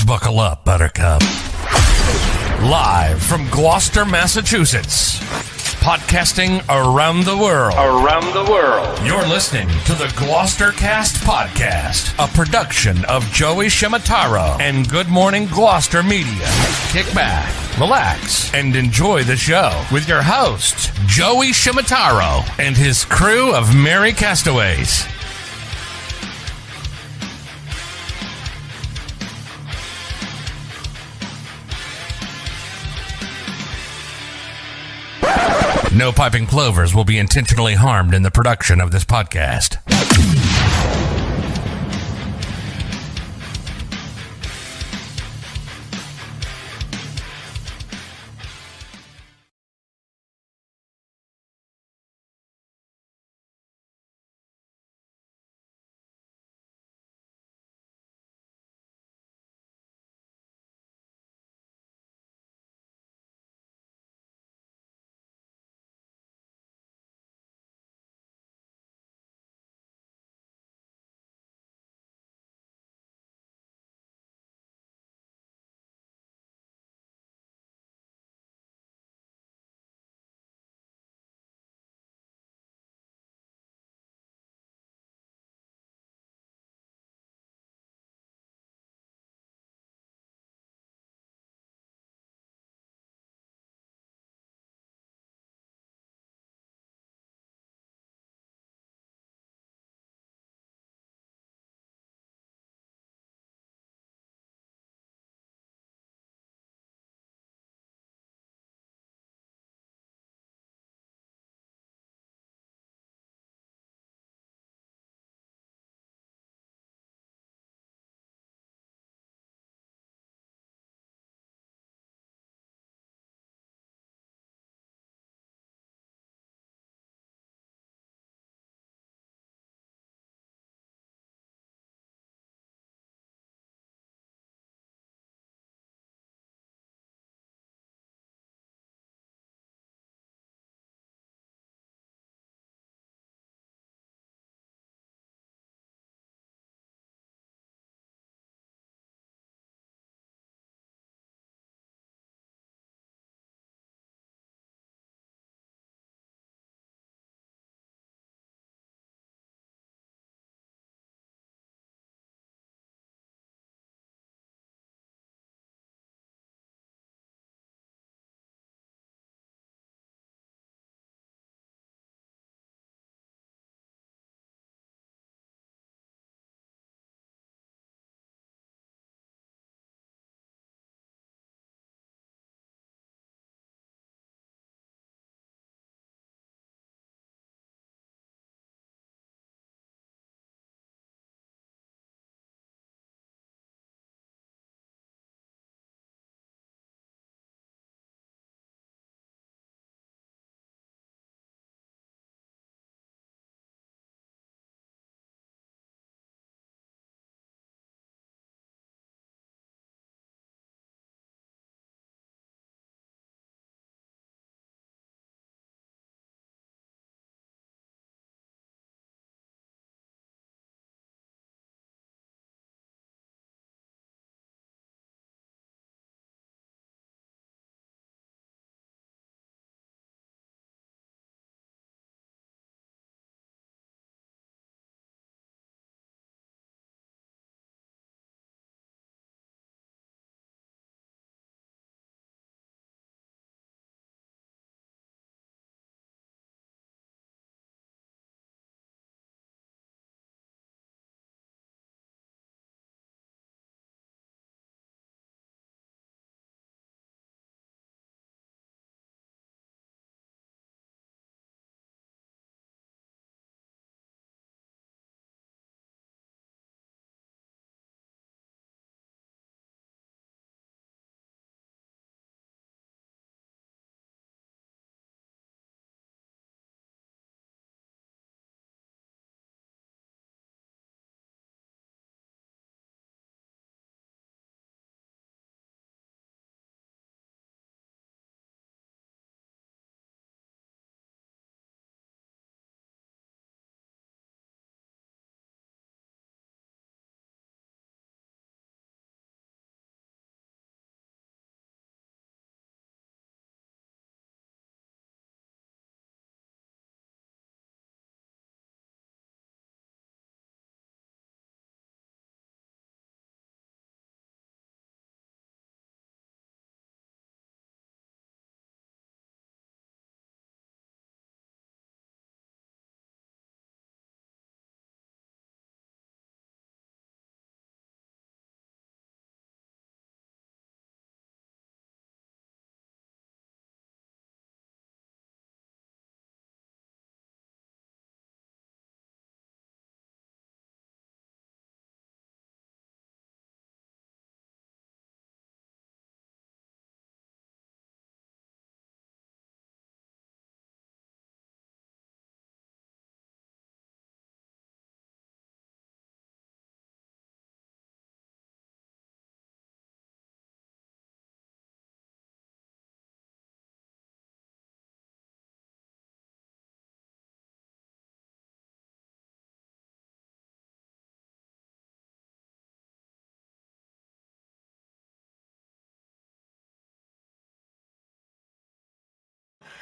Buckle up, Buttercup. Live from Gloucester, Massachusetts. Podcasting around the world. You're listening to the GloucesterCast podcast, a production of Joey Shimataro and Good Morning Gloucester Media. Kick back, relax, and enjoy the show with your host, Joey Shimataro, and his crew of merry castaways. No piping plovers will be intentionally harmed in the production of this podcast.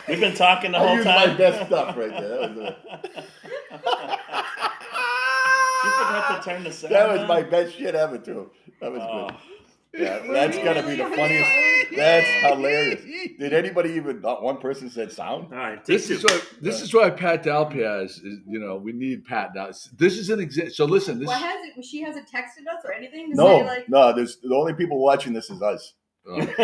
We've been talking the whole used time. my best stuff right there. That was You forgot to turn the sound That was on? my best shit ever, too. That was good. Yeah, Were that's we gotta be the really funniest. having silence? That's hilarious. Did anybody even? Not one person said sound. All right, This is why Pat Dalpia is. We need Pat now. This is an example. So listen, this. She hasn't texted us or anything to say No, like. no. There's the only people watching this is us. Good we're morning,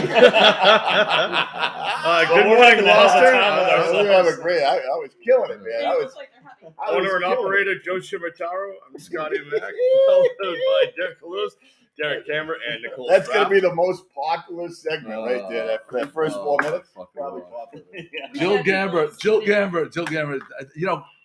having a hell of a Gloucester. time with ourselves. We have a great. I was killing it, man. They I look was. like they're happy. I was Owner and killing operator Joe Shimataro. I'm Scotty Mack. Followed by Derek Kaloust, Derek Cameron, and Nicole. That's going to Strapp. be the most popular segment right there. That first 4 minutes, probably popular. Jill Gambert.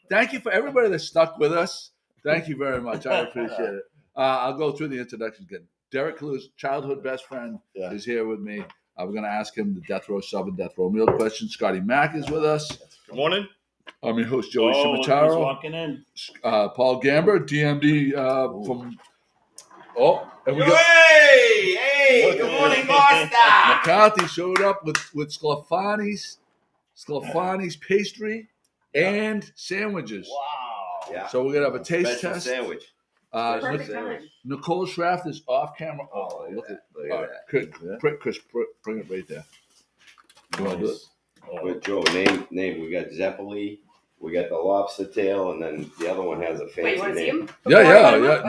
Thank you for everybody that stuck with us. Thank you very much. I appreciate it. I'll go through the introduction again. Derek Kaloust, childhood best friend, is here with me. We're going to ask him the death row sub and death row meal question. Scotty Mack is with us. Good morning. I'm your host, Joey Look who's Shimataro. walking in. Paul Gambert, DMD from. Oh, and we got Hey, good morning, Gloucester. McCarthy showed up with Schofannes pastry and sandwiches. Wow. Yeah. So we're gonna have a taste Special test. sandwich. Perfect sandwich. time. Nicole Schraft is off camera. Oh, look at All right, that. Chris, bring it right there. You want to do it? With Joe, name. We got Zeppeli. We got the Lobster Tail, and then the other one has a fancy Wait, you want to see name. him? Yeah.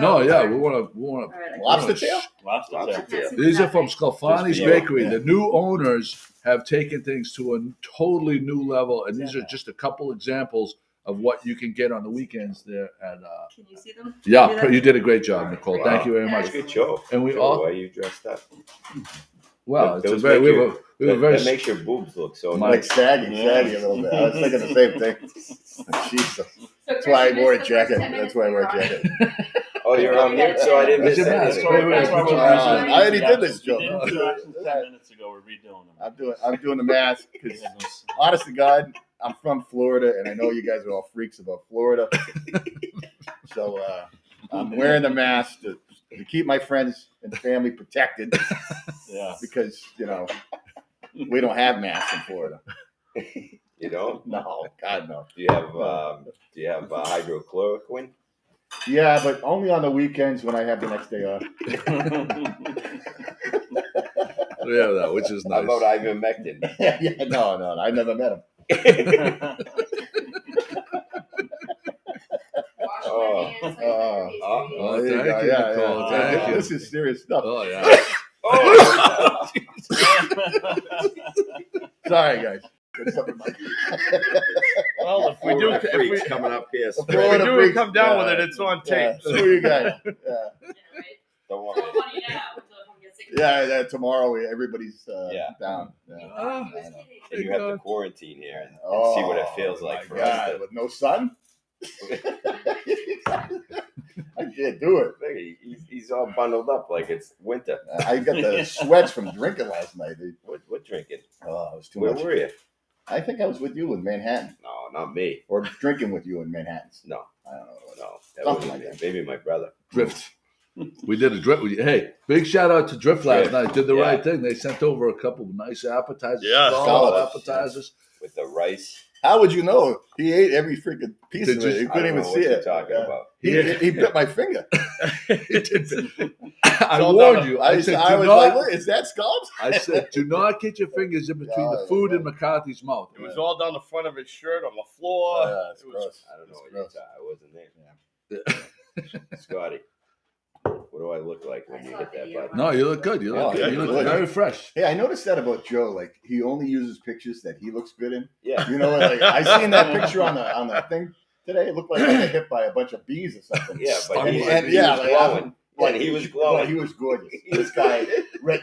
No, Oh, yeah. sorry. We want All to. right, I Lobster tail? Lobster Lobster tail. tail. These are from Schofannes Just for you. Bakery. Yeah. The new owners have taken things to a totally new level, and these are just a couple examples of what you can get on the weekends there at. Can you see them? Yeah, you did a great job, Nicole. Wow. Thank you very much. That's a good show. And we Joe, all- why are you dressed up? Well, it's a Those very. make We have a very. that makes your boobs look so My- nice. Like saggy a little bit. I was thinking the same thing. Jesus. That's why I wore a jacket. That's why I wear a jacket. Oh, you're on mute, so I didn't That's miss your anything. mask. Wait, That's why we're I redoing already the did this introductions. joke. We did introductions 10 minutes ago. We're redoing them. I'm doing the mask because, honest to God, I'm from Florida, and I know you guys are all freaks about Florida. So I'm wearing the mask to keep my friends and family protected. Yeah. Because we don't have masks in Florida. You don't? No, God no. Do you have hydrochloroquine? Yeah, but only on the weekends when I have the next day off. Yeah, that, which is How nice. about ivermectin? Yeah, no, I never met him. Wash Oh. my hands. Like that. Oh, there you thank go. you, Yeah, Nicole. yeah. Thank you. This is serious stuff. Oh yeah. Oh, Sorry, guys. Well, if we do, freaks coming up here. if we Florida do freaks. come down with Yeah. it, it's on Yeah, tape. so you guys. Yeah. Yeah, right? Don't So worry. funny now until everyone gets sick. Yeah, tomorrow everybody's Yeah. down. Yeah. Oh, He was kidding. And you have to quarantine here and Oh, see what it feels like for God, us. with no sun? I can't do it. To, he's all bundled up like it's winter. I got the sweats from drinking last night, dude. What drinking? Oh, it was too Where much. were you? I think I was with you in Manhattan, No, not me. or drinking with you in Manhattan. No, I don't know. no. That Something wasn't like me. that. Maybe my brother. Drift. We did a drift. Hey, big shout out to Drift last Drift. night. Did the Yeah. right thing. They sent over a couple of nice appetizers. Yeah, solid solid. appetizers. With the rice. How would you know? He ate every freaking piece Did of it. you- You I couldn't don't even know see what you're it. talking Yeah. about. He bit my finger. I all warned down. you. I I was said, like, do not. "Look, is that scalps?" I said, do not get your fingers in between the Yeah, food yeah. and McCarthy's mouth. It was all down the front of his shirt on the floor. Yeah, it's It was- gross. I don't know It's what you're gross. talking. I wasn't there. Scotty, what do I look like when I you saw hit a that video. button? No, you look good. You look Oh, good. yeah, You you look look very fresh. Hey, I noticed that about Joe. Like he only uses pictures that he looks good in. Yeah. You know, like I seen that picture on the thing today. It looked like I got hit by a bunch of bees or something. Yeah, but he, And- he yeah, was like, glowing. Like, And he was Well, glowing. he was gorgeous. This guy,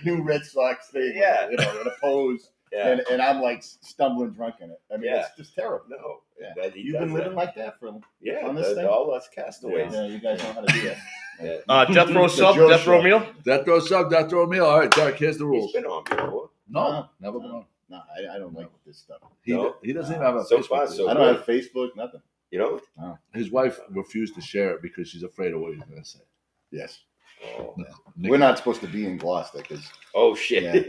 new Red Sox thing. Yeah. You know, in a pose, Yeah. and I'm like stumbling drunk in it. I mean, Yeah. it's just terrible. No. Yeah. That he You've does been living that. like that for. Yeah, on this thing? all us castaways. Yeah, you guys know how to do that. Yeah. Death row The sub, Joe death row show. meal. Death row sub, death row meal. All right, Derek, here's the He's rules. been on before. No, never been on. No, I don't like this stuff. He, No? he doesn't even have a So Facebook far, page. so I don't have Facebook, nothing. You know? His wife refused to share it because she's afraid of what he's going to say. Yes. Oh, We're not supposed to be in Gloucester because oh shit.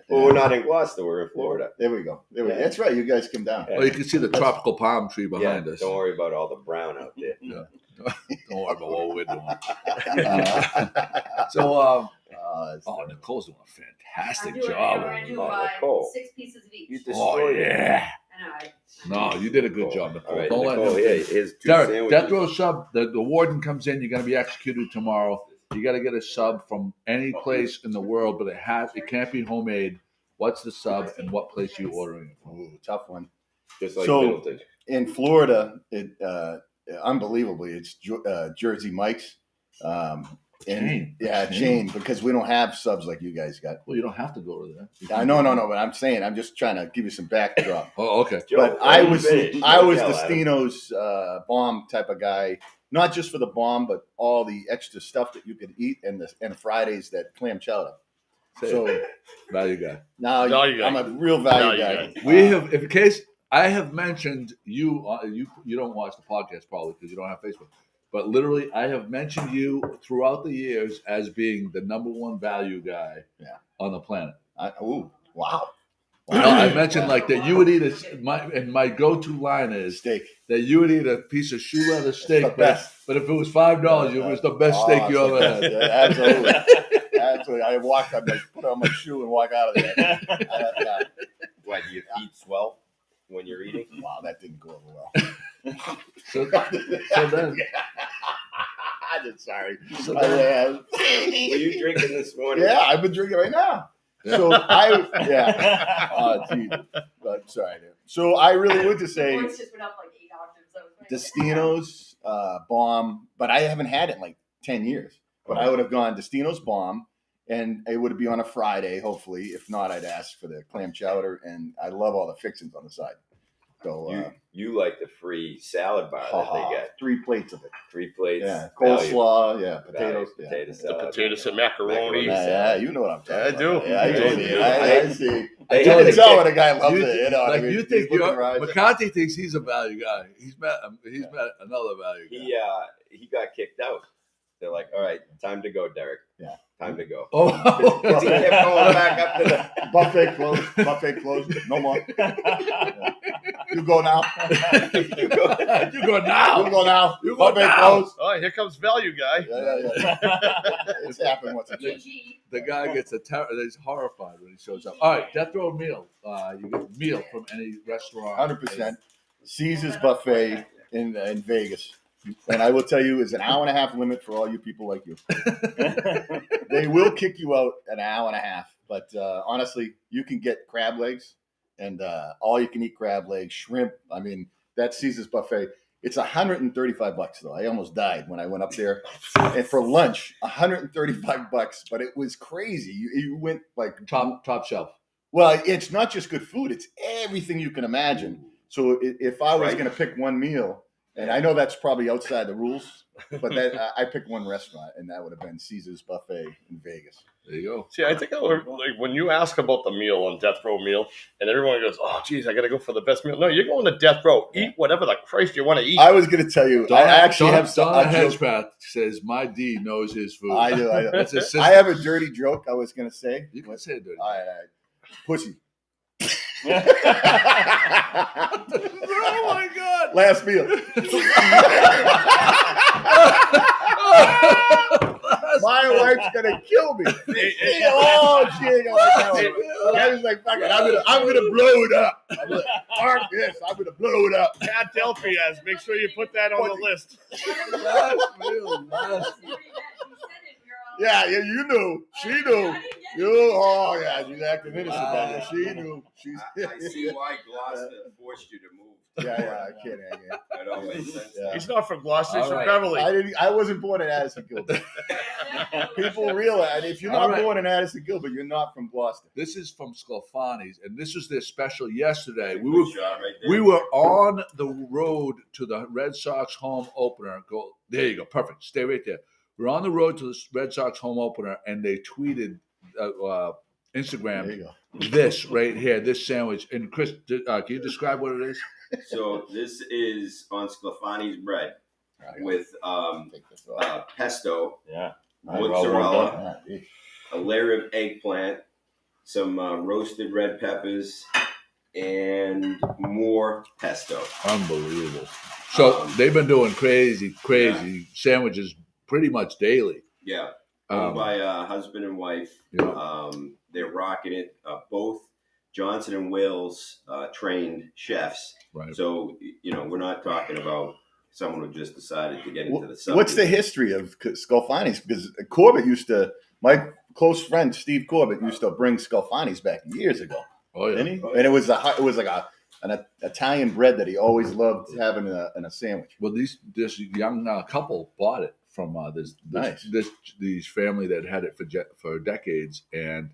Well, we're not in Gloucester. We're in Florida. There we go. Yeah. That's right. You guys come down. Well, you can see the tropical palm tree behind us. Don't worry about all the brown out there. Yeah. Don't worry about what we're doing. Nicole's doing a fantastic I'm doing job. it. We're gonna do Nicole. 6 pieces of each. You Oh, destroyed it. yeah. I know. No, you did a good job, Nicole. All right, Don't let Nicole, him here, here's 2 Derek, sandwiches. death row sub. The warden comes in. You're going to be executed tomorrow. You got to get a sub from any place in the world, but it can't be homemade. What's the sub and what place you ordering it from? Ooh, tough one. Just like So- Middleton. In Florida, unbelievably, it's Jersey Mike's. Chain, because we don't have subs like you guys got. Well, you don't have to go to there. I know, but I'm saying, I'm just trying to give you some backdrop. Oh, okay. Joe, But let I me was finish. I was Don't the yell at him. Stino's bomb type of guy, not just for the bomb, but all the extra stuff that you could eat, and Fridays that clam chowder. So Value guy. now Value guy. I'm a real value Value guy. We have, in case I have mentioned you don't watch the podcast probably because you don't have Facebook, but literally I have mentioned you throughout the years as being the number one value guy on the planet. Wow. I mentioned like that you would eat my go-to line is Steak. that you would eat a piece of shoe leather steak, the best. but if it was $5, it was the best steak you ever had. Yeah, absolutely. Absolutely. I put on my shoe and walk out of there. What, do your feet swell when you're eating? Wow, that didn't go over well. So then, I'm just sorry. So then- Were you drinking this morning? Yeah, I've been drinking right now. So oh, geez. But sorry, dude. So I really would to say The voice just went up like 8 octaves. That was great. Destino's bomb, but I haven't had it in like 10 years. But I would have gone Destino's bomb, and it would be on a Friday, hopefully. If not, I'd ask for the clam chowder, and I love all the fixings on the side. So You like the free salad bar that they get. 3 plates of it. 3 plates. Yeah, value. coleslaw, potatoes. Potato The salad. potatoes and macaroni. Yeah, you know what I'm talking I about. do. Yeah, I You do. do. I see. They You had can to tell kick- when a guy loves you, it. You know, like I mean, you he's think looking right. McCarthy thinks he's a value guy. He's met another value guy. He got kicked out. They're like, all right, time to go, Derek. Yeah. Time to go. Oh, Because he kept going back up to the Buffet closed. Buffet closed. No more. Yeah. You go now. you go now. You go now. You go Buffet now. closed. Oh, here comes value guy. Yeah. It's happened once or twice. GG. The guy gets he's horrified when he shows up. All right, death row meal. You get a meal from any restaurant. 100%. Caesar's Buffet in Vegas. And I will tell you, is an hour and a half limit for all you people like you. They will kick you out an hour and a half. But honestly, you can get crab legs and all you can eat crab legs, shrimp. I mean, that Caesar's Buffet. It's $135 though. I almost died when I went up there. And for lunch, $135. But it was crazy. You went like Top shelf. well, it's not just good food; it's everything you can imagine. So if I was Right. going to pick one meal, and I know that's probably outside the rules, but that I picked one restaurant, and that would have been Caesar's Buffet in Vegas. There you go. See, I think like when you ask about the meal on death row meal, and everyone goes, "Oh, geez, I got to go for the best meal." No, you're going to death row. Eat whatever the Christ you want to eat. I was going to tell you, I actually have Donna a joke. Hedgepath says my D knows his food. I do. That's his sister. I have a dirty joke I was going to say. You can say it, dude. All right. Pussy. Oh my God! Last meal. My wife's gonna kill me. Oh, she ain't gonna like that one. I was like, fuck it, I'm gonna blow it up. I'm like, fuck this, I'm gonna blow it up. Pat Delphias, make sure you put that on the list. Last meal. Yeah, you knew. She knew. Oh, yeah, she's acting innocent about it. She knew. I see why Gloucester forced you to move. Yeah, I can't hang it. That all makes sense. Yeah. He's not from Gloucester, he's All from right. Beverly. I wasn't born in Addison Gilbert. People realize if you're not All right. born in Addison Gilbert, you're not from Gloucester. This is from Schofannes, and this was their special yesterday. Good shot right there. We were on the road to the Red Sox home opener. There you go. Perfect. Stay right there. We're on the road to the Red Sox home opener, and they tweeted, Instagram, There you go. this right here, this sandwich. And Chris, can you describe what it is? So this is on Schofannes bread with Take this off. pesto, Yeah. mozzarella, Yeah. a layer of eggplant, some roasted red peppers, and more pesto. Unbelievable. So they've been doing crazy sandwiches pretty much daily. Yeah. Owned by husband and wife. Yeah. They're rocking it. Both Johnson and Wills trained chefs. Right. So, we're not talking about someone who just decided to get into the subject. What's the history of Schofannes? Because my close friend Steve Corbett used to bring Schofannes back years ago. Oh yeah. Didn't he? And it was like an Italian bread that he always loved having in a sandwich. Well, this young couple bought it from this family that had it for decades, and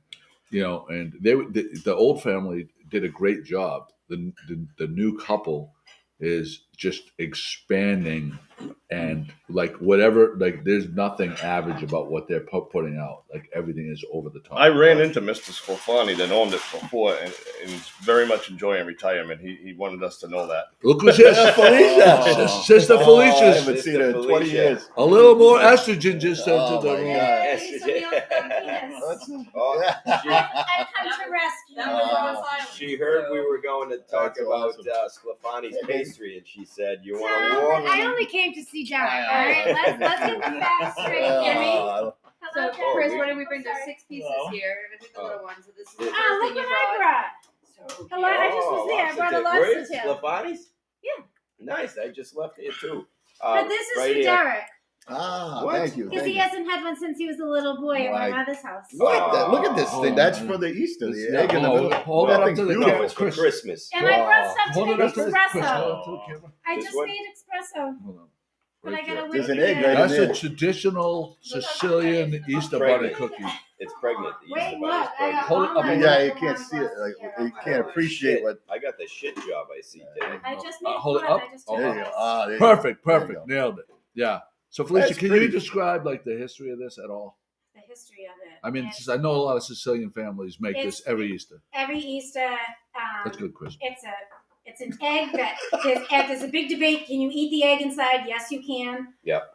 and the old family did a great job. The new couple is just expanding, and there's nothing average about what they're putting out. Like everything is over the top. I ran into Mr. Schofannes that owned it before, and he's very much enjoying retirement. He wanted us to know that. Look who's here, Felicia, Sister I Felicia. haven't seen her in 20 years. A little more estrogen just entered the room. I've come to rescue. That was on silence. She heard we were going to talk That's about awesome. Schofannes pastry, and she said, "You want a war?" I only came to see Jack. All right, let's get the facts straight. Uh, Hello, So, Jack. Chris, what did we bring? There's Sorry. 6 pieces Hello. here. I think the little ones. So this is the Yeah. first Ah, look thing you what I brought. brought. Hello, I just was there. I brought a Where lobster is tail. Schofannes? Yeah. Nice. I just left it too. But this is right for here. Derek. What? Thank you. Because Thank he you. hasn't had one since he was a little boy at my Right. mother's house. What? Look at this Oh, thing. That's man. for the Easter. The Yeah, egg in the hold- middle. hold That it up thing's to the beautiful. No, it's for Chris. Christmas. And I brought stuff to Hold make it up to the Chris. espresso. Hold it up to the camera. I This just one? made espresso. Hold on. But I Right gotta there. wait. There's an to egg get right it. That's in a there. traditional Sicilian Easter bunny Pregnant. cookie. It's pregnant. The Wait, Easter look. Bunny's I got pregnant. Hold it all up. my Yeah, you little can't see it. ones Like here. you can't appreciate Shit. what. I got the shit job I see today. I just made Hold it one. up. I just Oh, There took you go. this. Ah, there you go. Perfect. There you Perfect. go. Nailed it. Yeah. So Felicia, That's can pretty. you describe like the history of this at all? The history of it. I mean, It's- just, I know a lot of Sicilian families make this It's- every Easter. every Easter. That's good, Chris. It's an egg that there's a big debate. Can you eat the egg inside? Yes, you can. Yep.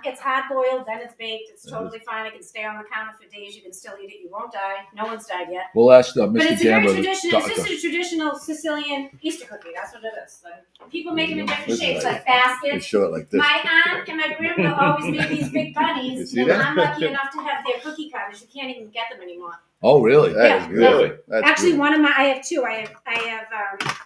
It's hard boiled, then it's baked. It's totally fine. It can stay on the counter for days. You can still eat it. You won't die. No one's died yet. We'll ask But Mr. it's a very Gamber, the traditional. It's doctor. just a traditional Sicilian Easter cookie. That's what it is. Like, people make them in different This is shapes, like- like Let's baskets. show it like this. My aunt and my grandma always made these big You bunnies, see and that? I'm lucky enough to have their cookie cutters. You can't even get them anymore. Oh, really? That Yeah. is beautiful. Really? That's Actually, beautiful. I have two. I have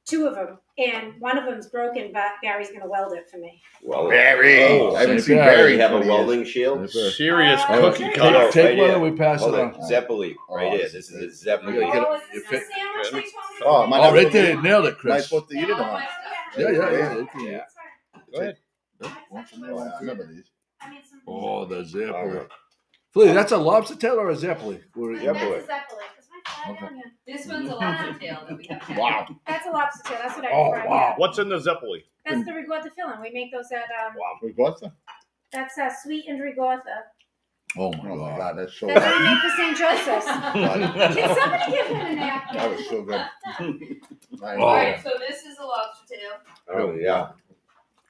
two of them, and one of them's broken, but Barry's gonna weld it for me. Well, Barry. Oh, I haven't St. seen Barry. Barry you in have a 20 years. welding shield? Serious Oh, cookie take- cutter. Take right one here. and we pass it Hold on. it. Zeppeli. Right Oh, here. this This is is a Zeppeli. Yeah, get it. Oh, is You this fit- the sandwich they told me? Oh, my Oh, God. right there. Nailed it, Am I Chris. supposed to eat it or Oh, my not? God. Yeah, yeah, yeah. Yeah. Go ahead. I remember these. I made some- Oh, the All Zeppeli. right. Flea, that's a lobster tail or a Zeppeli? That's Yeah, a boy. Zeppeli. Is my flag Okay. on you? This one's a lobster tail that we have. had. Wow. That's a lobster tail. That's what I Oh, brought wow. here. What's in the Zeppeli? That's the ricotta filling. We make those at With pasta? that's sweetened ricotta. Oh, my Oh my God. God, that's so That's what good. we make for St. Joseph's. Can somebody give him a napkin? That was so good. Oh. Alright, so this is a lobster tail. Oh, yeah.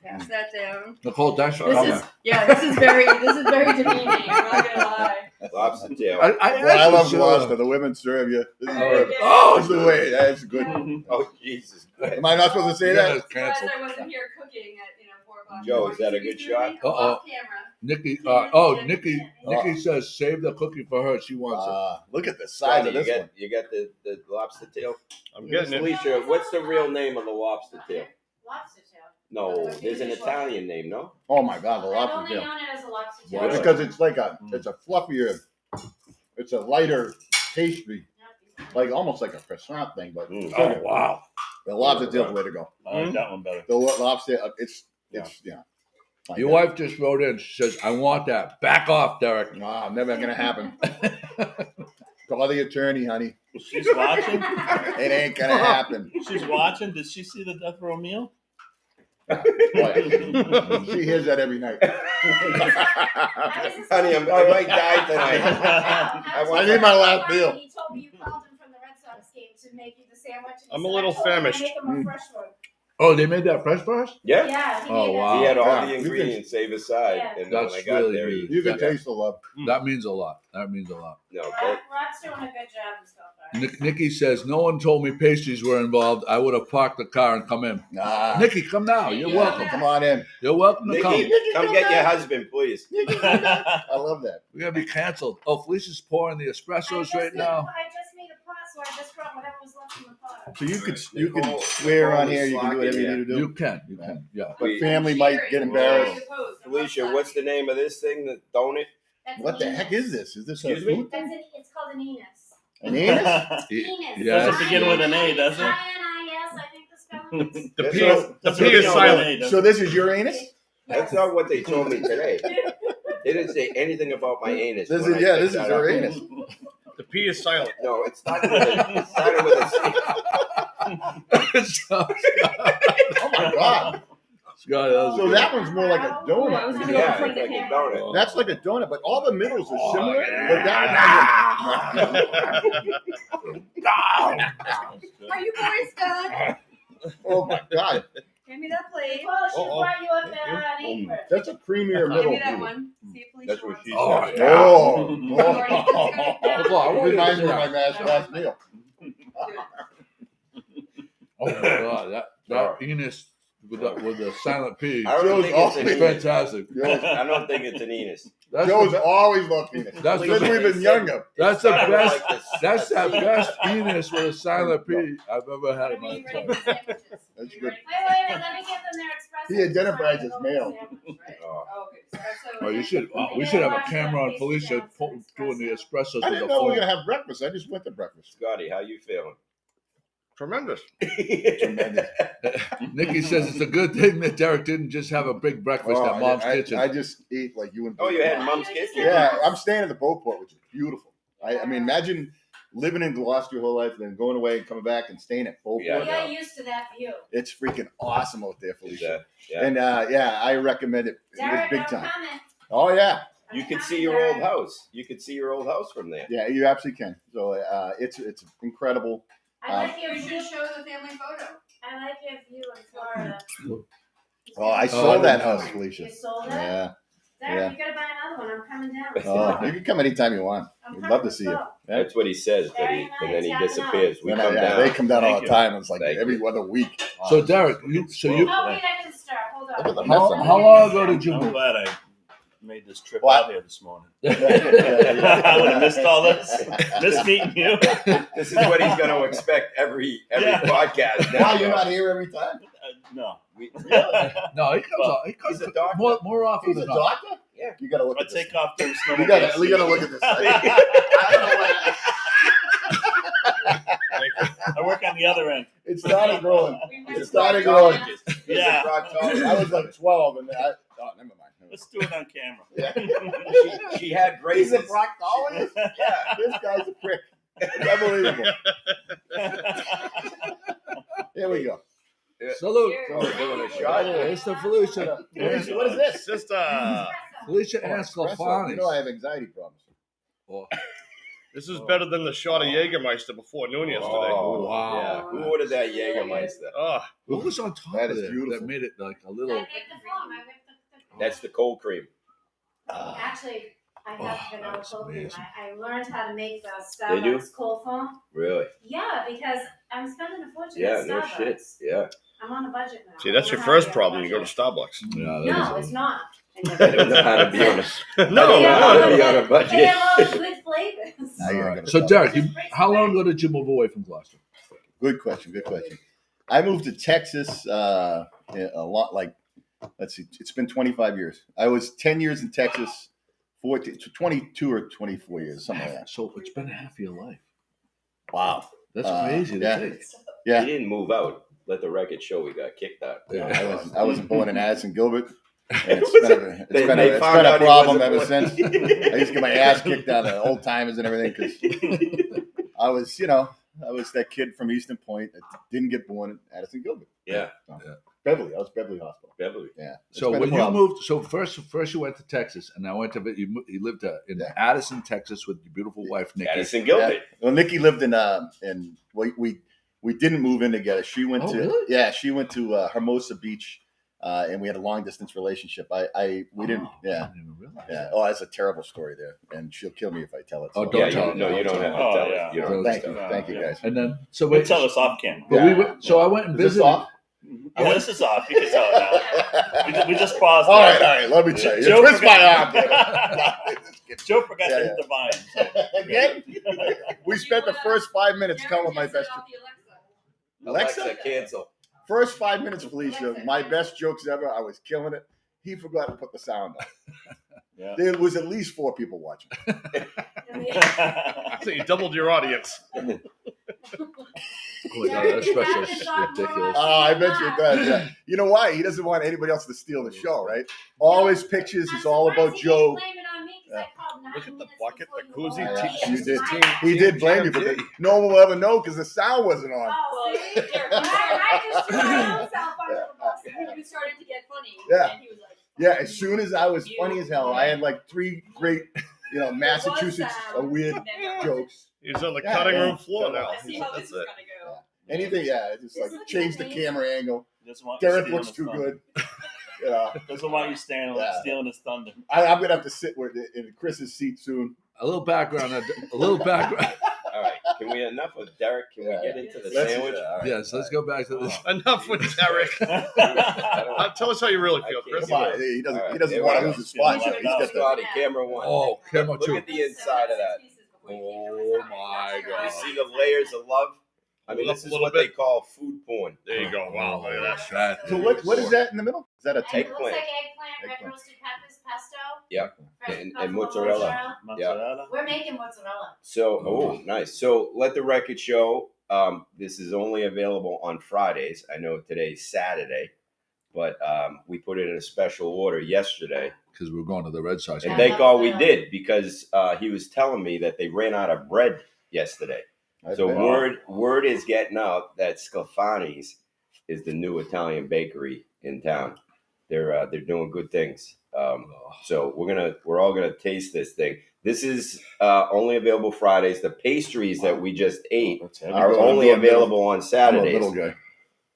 Pass that down. Nicole, thanks for This coming. is very demeaning. I'm not gonna lie. Lobster tail. Well, I love Gloucester. The women serve you. This is perfect. Oh, This is the way. That's good. Oh, Jesus. Am I not supposed to say Yeah, that? it's Surprised canceled. I wasn't here cooking at 4 o'clock. Joe, is that a good shot? Uh-oh. Off camera. Nikki, Nikki says save the cookie for her. She wants it. Look at the size Johnny, of this one. you got the lobster tail? I'm getting it. Felicia, what's the real name of the lobster tail? Lobster tail. No, there's an Italian name, no? Oh my God, the I've lobster only tail. known it as a lobster tail. Wow. It's because it's like it's a fluffier, it's a lighter pastry, like almost like a croissant thing, but Mm. Oh, wow. the lobster tail's the way to go. I like that one better. The lobster, it's like Your that. wife just wrote in. She says, I want that. Back off, Derek. Nah, never gonna happen. Call the attorney, honey. She's watching. It ain't gonna happen. She's watching. Did she see the death row meal? She hears that every night. Honey, I might die tonight. I need my last meal. He told me you called him from the Red Sox game to make you the sandwich. and he I'm a said, little "I told him I'd famished. Make him a fresh one. Oh, they made that fresh for us? Yeah. Yeah. Oh, made wow. He had all Yeah. the You ingredients save aside, Yeah. and then when That's I got really there, good. You can Yeah. taste the love. That means a lot. That means a lot. no, Rob's doing a good job so far. Nikki says, no one told me pastries were involved. I would have parked the car and come in. Nah. Nikki, come now. You're Yeah. welcome. Come on in. You're welcome to come. Nikki, come get your husband, please. I love that. We're going to be canceled. Oh, Felicia's pouring the espressos right now. I just made a pot, so I just brought whatever was left in the pot. So you can swear on here. You can do whatever you need to do. You can. Yeah. But family might get embarrassed. Felicia, what's the name of this thing? The donut? That's What the an heck anus. is this? Is this Excuse a me? food? It's called an anus. An anus? Anus. Yeah. Doesn't begin with an A, does it? I-N-I-S, I think the spelling is. The That's P is, all- the Doesn't P begin is with silent. an A, does So it? this is your anus? That's not what they told me today. They didn't say anything about my anus. This when is I yeah. picked This is that your up. anus. The P is silent. No, it started with a C. So, Oh my god. Scott, that was So good. that one's more like a Yeah, it was donut. good. Yeah, it's like a donut. That's like a donut, but all the middles are similar. yeah. But that Are you boys done? oh my god, Give me that plate. Well, she Uh-oh. brought you up an apron. that's a creamier Give middle. me that one. See if Felicia That's what wants she it. Oh, said. yeah. Oh, Look, reminds me of my last meal. Oh my God, that Enos with the silent P. I don't think it's an It's anus. fantastic. I don't think it's an anus. That's Joe's the, always loved penis. That's Since the- we've been younger. that's the It's not best. like this- That's the best Enos with a silent P I've ever had in my Are you ready life. for sandwiches? That's Are you good. ready for Wait, let me give them their espresso. He identifies as male. Oh. Oh, okay. Espresso Oh, you and- should. We should have a camera on Felicia doing the espressos I with didn't the know we were phone. gonna have breakfast. I just went to breakfast. Scotty, how you feeling? Tremendous. Tremendous. Nikki says it's a good thing that Derek didn't just have a big breakfast Oh, at Mom's I Kitchen. I just eat like you and. Oh, you had Mom's Kitchen? Yeah, I'm staying at the Beauport, which is beautiful. I mean, imagine living in Gloucester your whole life, then going away and coming back and staying at Beauport. Yeah. We got used to that view. It's freaking awesome out there, Is Felicia. that- yeah. And yeah, I recommend it Derek, big I'm time. coming. Oh yeah, I'm You could coming, see your old Derek. house. You could see your old house from there. yeah, you absolutely can. So it's incredible. I like your You view. should show the family photo. I like your view in Florida. Oh, I I sold that didn't house, You Felicia. sold it? Yeah. Derek, you gotta buy another one. I'm coming down. Let's Oh, go. you can come anytime you want. I'm We'd coming, love to let's see you. go. That's what he says, but Very and nice. then he Yeah, I know. disappears. We Then come yeah, down. they come down all Thank the you. time. It's like Thank every you. other week. So Derek, so you Oh, wait, I can start. Hold on. Look at the mess on how long ago did you I'm move? glad I made this trip What? out here this morning. Yeah, I would have missed all this. Missed meeting you. This is what he's going to expect every Yeah. podcast. Why you're not here every time? No. We- No, he comes. Well, He comes he's a doctor. more often He's a than not. doctor. Yeah. You gotta look I at this. take off those We gotta look at this. I work on the other end. It started growing. We It went started to growing. Yeah. I was like 12, and oh, never mind. Let's do it on camera. Yeah. She had He's a braces. proctologist. Yeah. This guy's a prick. It's unbelievable. Here we go. Salute. Oh, we're doing a shot. It's the Felicia. Felicia, what is this? It's just Felicia Oh, and espresso. Schofannes. You know I have anxiety problems. Oh, this is better than the shot of Jägermeister before noon yesterday. Oh, wow. Yeah. Who ordered that Jägermeister? Oh, what was on top That of is it beautiful. that made it like a I little? whipped the foam. I whipped the That's the cold cream. Actually, I have vanilla that's cold cream. amazing. I learned how to make the They do? Starbucks cold foam. Really? Yeah, because I'm spending a fortune Yeah, at no Starbucks. shit. Yeah. I'm on a budget now. see, that's I your know how to first be on a problem. You go to budget. Starbucks. Yeah, No, it's not. I don't know how to be on a, No, I don't know how to be on a They budget. have all the good flavors. Now you're gonna So stop. Derek, how long ago did you move away from Gloucester? Good question. Good question. I moved to Texas a lot. Like, let's see, it's been 25 years. I was 10 years in Texas, 22 or 24 years, something like that. So it's been half your life. Wow. That's crazy yeah. to think. Yeah. He didn't move out. Let the record show he got kicked out. Yeah. I wasn't born in Addison, Gilbert. And They it's found been a out he problem wasn't ever born. since. I used to get my ass kicked out of old timers and everything because I was, I was that kid from Eastern Point that didn't get born in Addison, Gilbert. Yeah. So, Yeah. Beverly. I was Beverly Hospital. Beverly. Yeah. It's So been a when you problem. moved, so first you went to Texas, and I went to you lived in Yeah. Addison, Texas, with your beautiful wife Nikki. Addison Gilbert. Well, Nikki lived in we We didn't move in together. She went to really? yeah, she went to Hermosa Beach, and we had a long distance relationship. We didn't yeah. I didn't even realize Yeah. that. Oh, that's a terrible story there, and she'll kill me if I tell it. Oh, So- don't Yeah, tell it. you don't have to Oh, tell yeah. it. You don't Thank have you, to. thank you guys. And then, so Wait, wait, tell us off camera. but Yeah. so I went and Is this visited. off? Yeah, this is off. You can tell it now. We just paused. All there. right. Let me tell you. Joe Twist my forgot- arm. Joe forgot Yeah, to hit the volume. Again, we spent the first 5 minutes telling my best. Alexa, cancel. First 5 minutes, Felicia. My best jokes ever. I was killing it. He forgot to put the sound on. Yeah. There was at least 4 people watching. So you doubled your audience. Oh my God, that special is ridiculous. I bet you it does. Yeah. You know why? He doesn't want anybody else to steal the show, right? All his pictures is all about Joe. Look at the bucket, the koozie. Yeah, you did. Team- He did blame you, but TMZ. no one will ever know because the sound wasn't on. Oh, see? I just threw my own self under the bus. You started to get funny. Yeah. And he was like, Yeah, as soon as I was funny as hell, I had like 3 great, Massachusetts weird jokes. He's on the Yeah, cutting yeah. room floor now. I see how this That's is it. gonna go. Anything, just like change the camera angle. Doesn't want you Derek stealing looks his too thunder. good. Doesn't want you stealing Yeah. stealing his thunder. I'm gonna have to sit in Chris's seat soon. A little background. A little background. All right. Can we enough with Derek? Can Yeah. we get into the Let's- sandwich? all right. Yes, let's go back to this. Enough with Derek. Tell us how you really feel, Chris. Come on, he doesn't. All right, He doesn't here want we to go. lose his spot. Yeah, He's got the. Scotty, camera one. Oh, camera Look two. at the inside of that. Oh my You God. see the layers of love? I mean, Look this a is little what bit. they call food porn. There you go. Wow, look at that. That So what is that in the middle? Is that a It tape? looks like eggplant, Eggplant. red roasted peppers, pesto. Yep. fresh And buffalo mozzarella. Mozzarella. We're making mozzarella. So, nice. So let the record show. This is only available on Fridays. I know today's Saturday, but we put it in a special order yesterday. because we're going to the Red Sox. And game. thank God we did, because he was telling me that they ran out of bread yesterday. So word is getting out that Schofannes is the new Italian bakery in town. They're doing good things. So we're all gonna taste this thing. This is only available Fridays. The pastries that we just ate are only available on I'm a Saturdays. middle guy.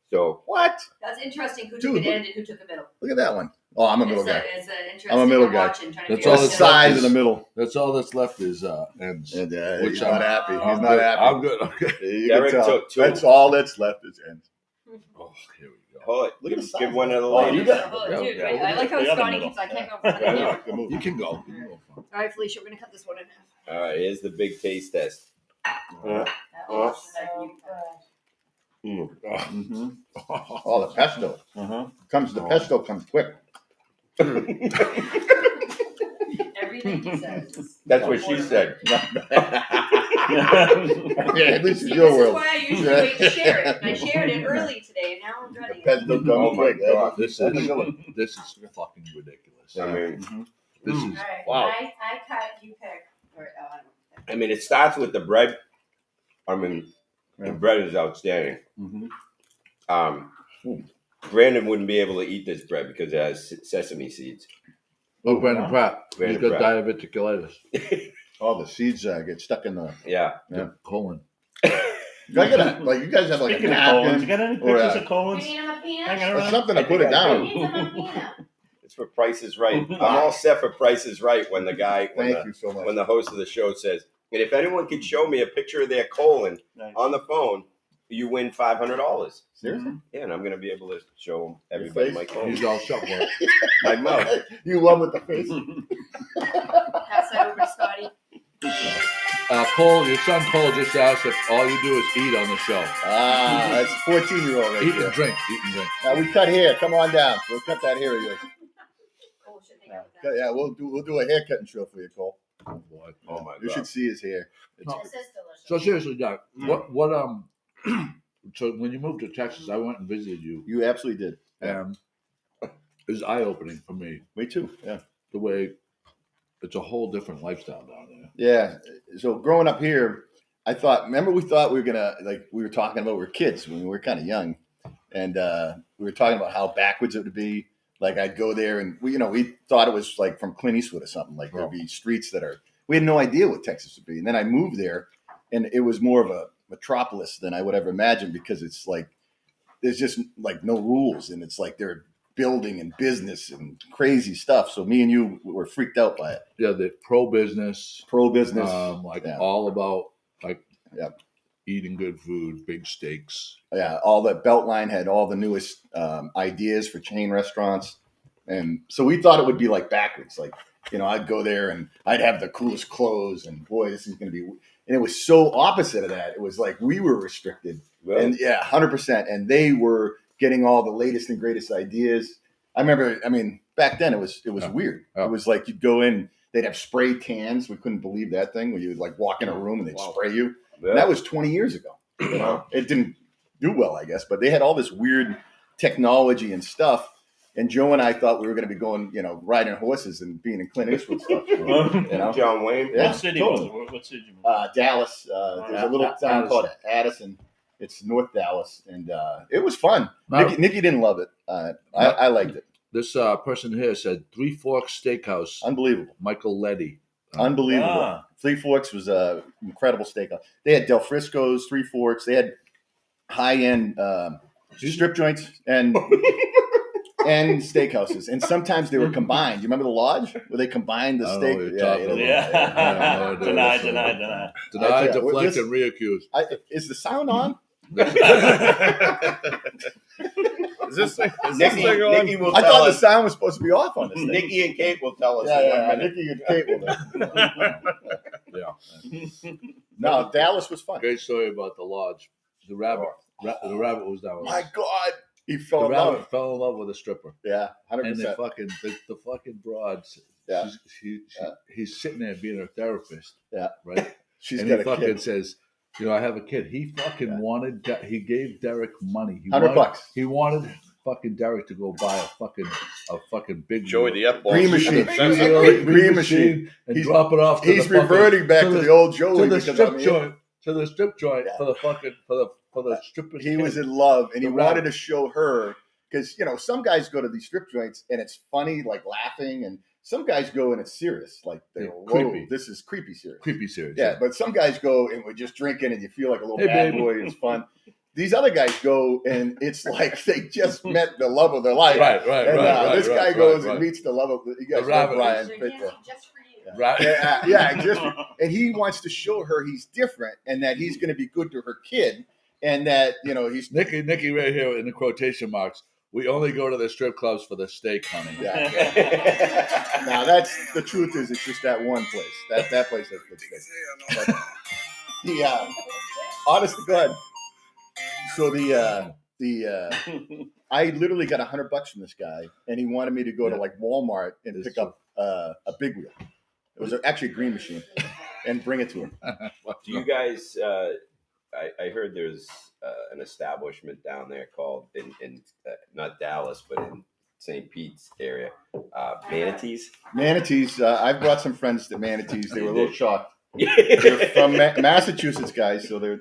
So what? That's interesting. Who Dude, took it look- end and who took the middle? Look at that one. Oh, I'm a middle guy. It's interesting. I'm a middle We're guy. watching, trying to That's figure all out The it's what's size is- in the middle. That's all that's left is ends. And Which he's I'm- not happy. He's I'm not good. happy. I'm good. Okay. You Derek can tell. took 2. That's all that's left is ends. Oh, here we go. Hold it. Look at the size. Give one of the Oh, you ladies. got- Oh, Yeah, dude, yeah. I like how The other Scotty middle. keeps. I can't go. Yeah, Yeah. good move. You can go. You can go. All right, Felicia, we're gonna cut this one in half. All right, here's the big taste test. That was so Mm-hmm. Oh, the pesto the Oh. pesto comes quick. Everything he says. That's what she said. Yeah, at least in See, your this is world. why I usually wait to share it. I shared it early today, and now I'm The dreading it. pesto comes Oh my quick. God. This That's a is good one. this is fucking ridiculous. I mean, This is All right, Wow. I cut, you pick. Or, I don't know. I mean, it starts with the bread. I mean, the Yeah. bread is outstanding. Mm-hmm. Brandon wouldn't be able to eat this bread because it has sesame seeds. look, Brandon Pratt. Brandon He's got Pratt. diverticulitis. All the seeds get stuck in the. Yeah. Yeah. Colon. I got like you guys have like Speaking a of colons, napkin you got any or, pictures of colons? You need him a peanut? Hanging or around? something to put it You down. need some a peanut. It's for Price is Right. I'm all set for Price is Right when the guy, Thank you so much. when the host of the show says, and if anyone can show me a picture of their colon Nice. on the phone, you win $500. Seriously? Yeah, and I'm going to be able to show everybody face? my colon. He's all shut for it. My mouth. You love with the face. Pass that over to Scotty. Cole, your son Cole just asked if all you do is eat on the show. Ah, that's 14-year-old right Eat there. and drink. Eat and drink. Now we cut hair. Come on down. We'll cut that hair of yours. Oh, should hang out with that. Yeah, we'll do a haircutting show for you, Cole. Oh boy. Oh, my You God. should see his hair. No. This is delicious. So seriously, Doc, what so when you moved to Texas, I went and visited you, You absolutely did. and it was eye opening for me Me too. Yeah. the way it's a whole different lifestyle down there. Yeah. So growing up here, we thought we were gonna, like we were talking about, we were kids when we were kind of young, and we were talking about how backwards it would be. Like I'd go there, and we thought it was like from Clint Eastwood or something. Like there'd be streets we had no idea what Texas would be. And then I moved there, and it was more of metropolis than I would ever imagine, because it's like there's just like no rules, and it's like they're building and business and crazy stuff. So me and you were freaked out by it. Yeah, the pro business, Yeah. all about like Yeah. eating good food, big steaks. Yeah, all that Beltline had all the newest ideas for chain restaurants, and so we thought it would be like backwards. Like, you know, I'd go there and I'd have the coolest clothes, and boy, this is going to be. And it was so opposite of that. It was like we were restricted, and 100%, and they were getting all the latest and greatest ideas. I remember, I mean, back then it was weird. Oh. It was like you'd go in, they'd have spray tans. We couldn't believe that thing where you would like walk in a room and they'd spray you. Yeah. And that was 20 years ago. You know, it didn't do well, I guess, but they had all this weird technology and stuff. And Joe and I thought we were going to be going, you know, riding horses and being in Clint Eastwood stuff. You know? John Wayne. Yeah, What city totally. was it? What city? Was Dallas. There's a little town called Addison. It's North Dallas, and it was fun. Now- Nikki didn't love it. I liked it. This person here said Three Forks Steakhouse, Unbelievable. Michael Letty. Unbelievable. Ah. Three Forks was a incredible steakhouse. They had Del Frisco's, Three Forks. They had high-end strip joints and steakhouses. And sometimes they were combined. You remember the Lodge where they combined the I don't steak? know what you're talking about. Yeah. no, Deny. Denied, Yeah, deflect, this- and reaccused. Is the sound on? Is this thing on? Nikki will I tell thought the us. sound was supposed to be off on this thing. Nikki and Kate will tell us. Yeah, in yeah, 1 minute. Nikki and Kate will. Yeah. No, Dallas was fun. Great story about the lodge. The rabbit was down. My God, he fell The in rabbit love. fell in love with a stripper, Yeah, and 100%. the fucking broads. Yeah. He's sitting there being her therapist. Yeah. Right. She's And got he a fucking kid. says, you know, I have a kid. He fucking wanted. He gave Derek money. He $100. wanted, He wanted fucking Derek to go buy a fucking big Joey the F-bomb. Green machine. green machine. and He's- drop it off. To He's the fucking- reverting back to the old to Joey the because strip I mean, joint. To the strip joint Yeah. for the fucking for the strippers. he was in love, and he The wanted rabbit. to show her because, you know, some guys go to these strip joints and it's funny, like laughing, and some guys go and it's serious, like they're Yeah, whoa, creepy. this is creepy serious. creepy serious. Yeah, but some guys go and we're just drinking and you feel like a little Hey, bad baby. boy. It's fun. These other guys go and it's like they just met the love of their life. Right. And this guy goes and meets the love of you guys know rabbit Brian. They're but, dancing just for you. Right. yeah, just and he wants to show her he's different and that he's going to be good to her kid and that, you know, he's Nikki right here in the quotation marks. We only go to the strip clubs for the steak, honey. yeah. Now that's the truth is it's just that one place. That place has good steak. But the honest to God. So I literally got $100 from this guy, and he wanted me to go to like Walmart and That's pick up a big wheel. It was actually a green machine, and bring it to him. Do you guys? I heard there's an establishment down there called in not Dallas, but in St. Pete's area, Manatees. Manatees. I brought some friends to Manatees. They were a little shocked. They're from Massachusetts, guys, so they're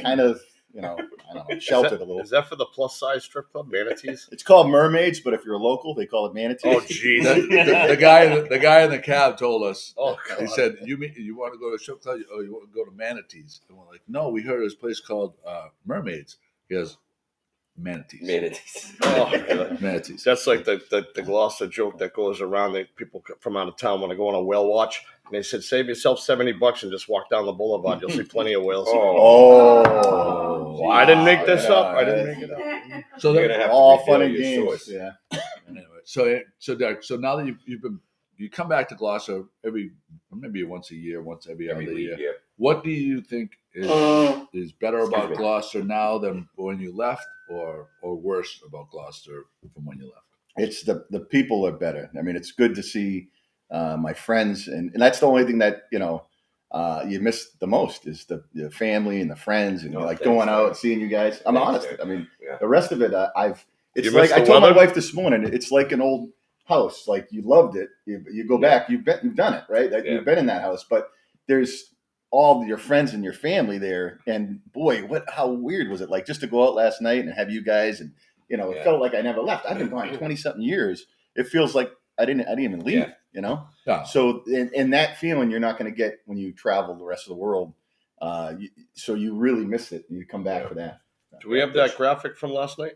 kind of I don't know, sheltered a little. Is that for the plus size strip club, Manatees? It's called Mermaids, but if you're a local, they call it Manatees. Oh, jeez. The guy in the cab told us. Oh, He God. said, "You want to go to a strip club? Oh, you want to go to Manatees?" And we're like, "No, we heard of this place called Mermaids." He goes, "Manatees." Manatees. Oh, God. Manatees. That's like the Gloucester joke that goes around that people from out of town want to go on a whale watch. And they said, save yourself $70 and just walk down the boulevard. You'll see plenty of whales. Oh, Well, I didn't make this yeah, up. I didn't make it up. So You're that, gonna have to all refill fun and your games. source. Yeah. anyway, so Derek, so now that you come back to Gloucester maybe once a year, once every Every other week, year. yeah. What do you think is better Excuse about me. Gloucester now than when you left, or worse about Gloucester from when you left? It's the people are better. I mean, it's good to see my friends, and that's the only thing that you miss the most is the family and the friends, and No, like thanks, going out man. and seeing you guys. I'm Thanks, honest. man. I mean, Yeah. the rest of it, it's You like miss I the told my weather? wife this morning. It's like an old house. Like you loved it. You go back. You've done it, right? Like, Yeah. You've been in that house, but there's all your friends and your family there. And boy, how weird was it? Like just to go out last night and have you guys, and it Yeah. felt like I never left. I've been gone 20-something years. It feels like I didn't even leave. Yeah. You know. Yeah. So, and that feeling you're not going to get when you travel the rest of the world. So you really miss it. You come back for that. Do we have that graphic from last night?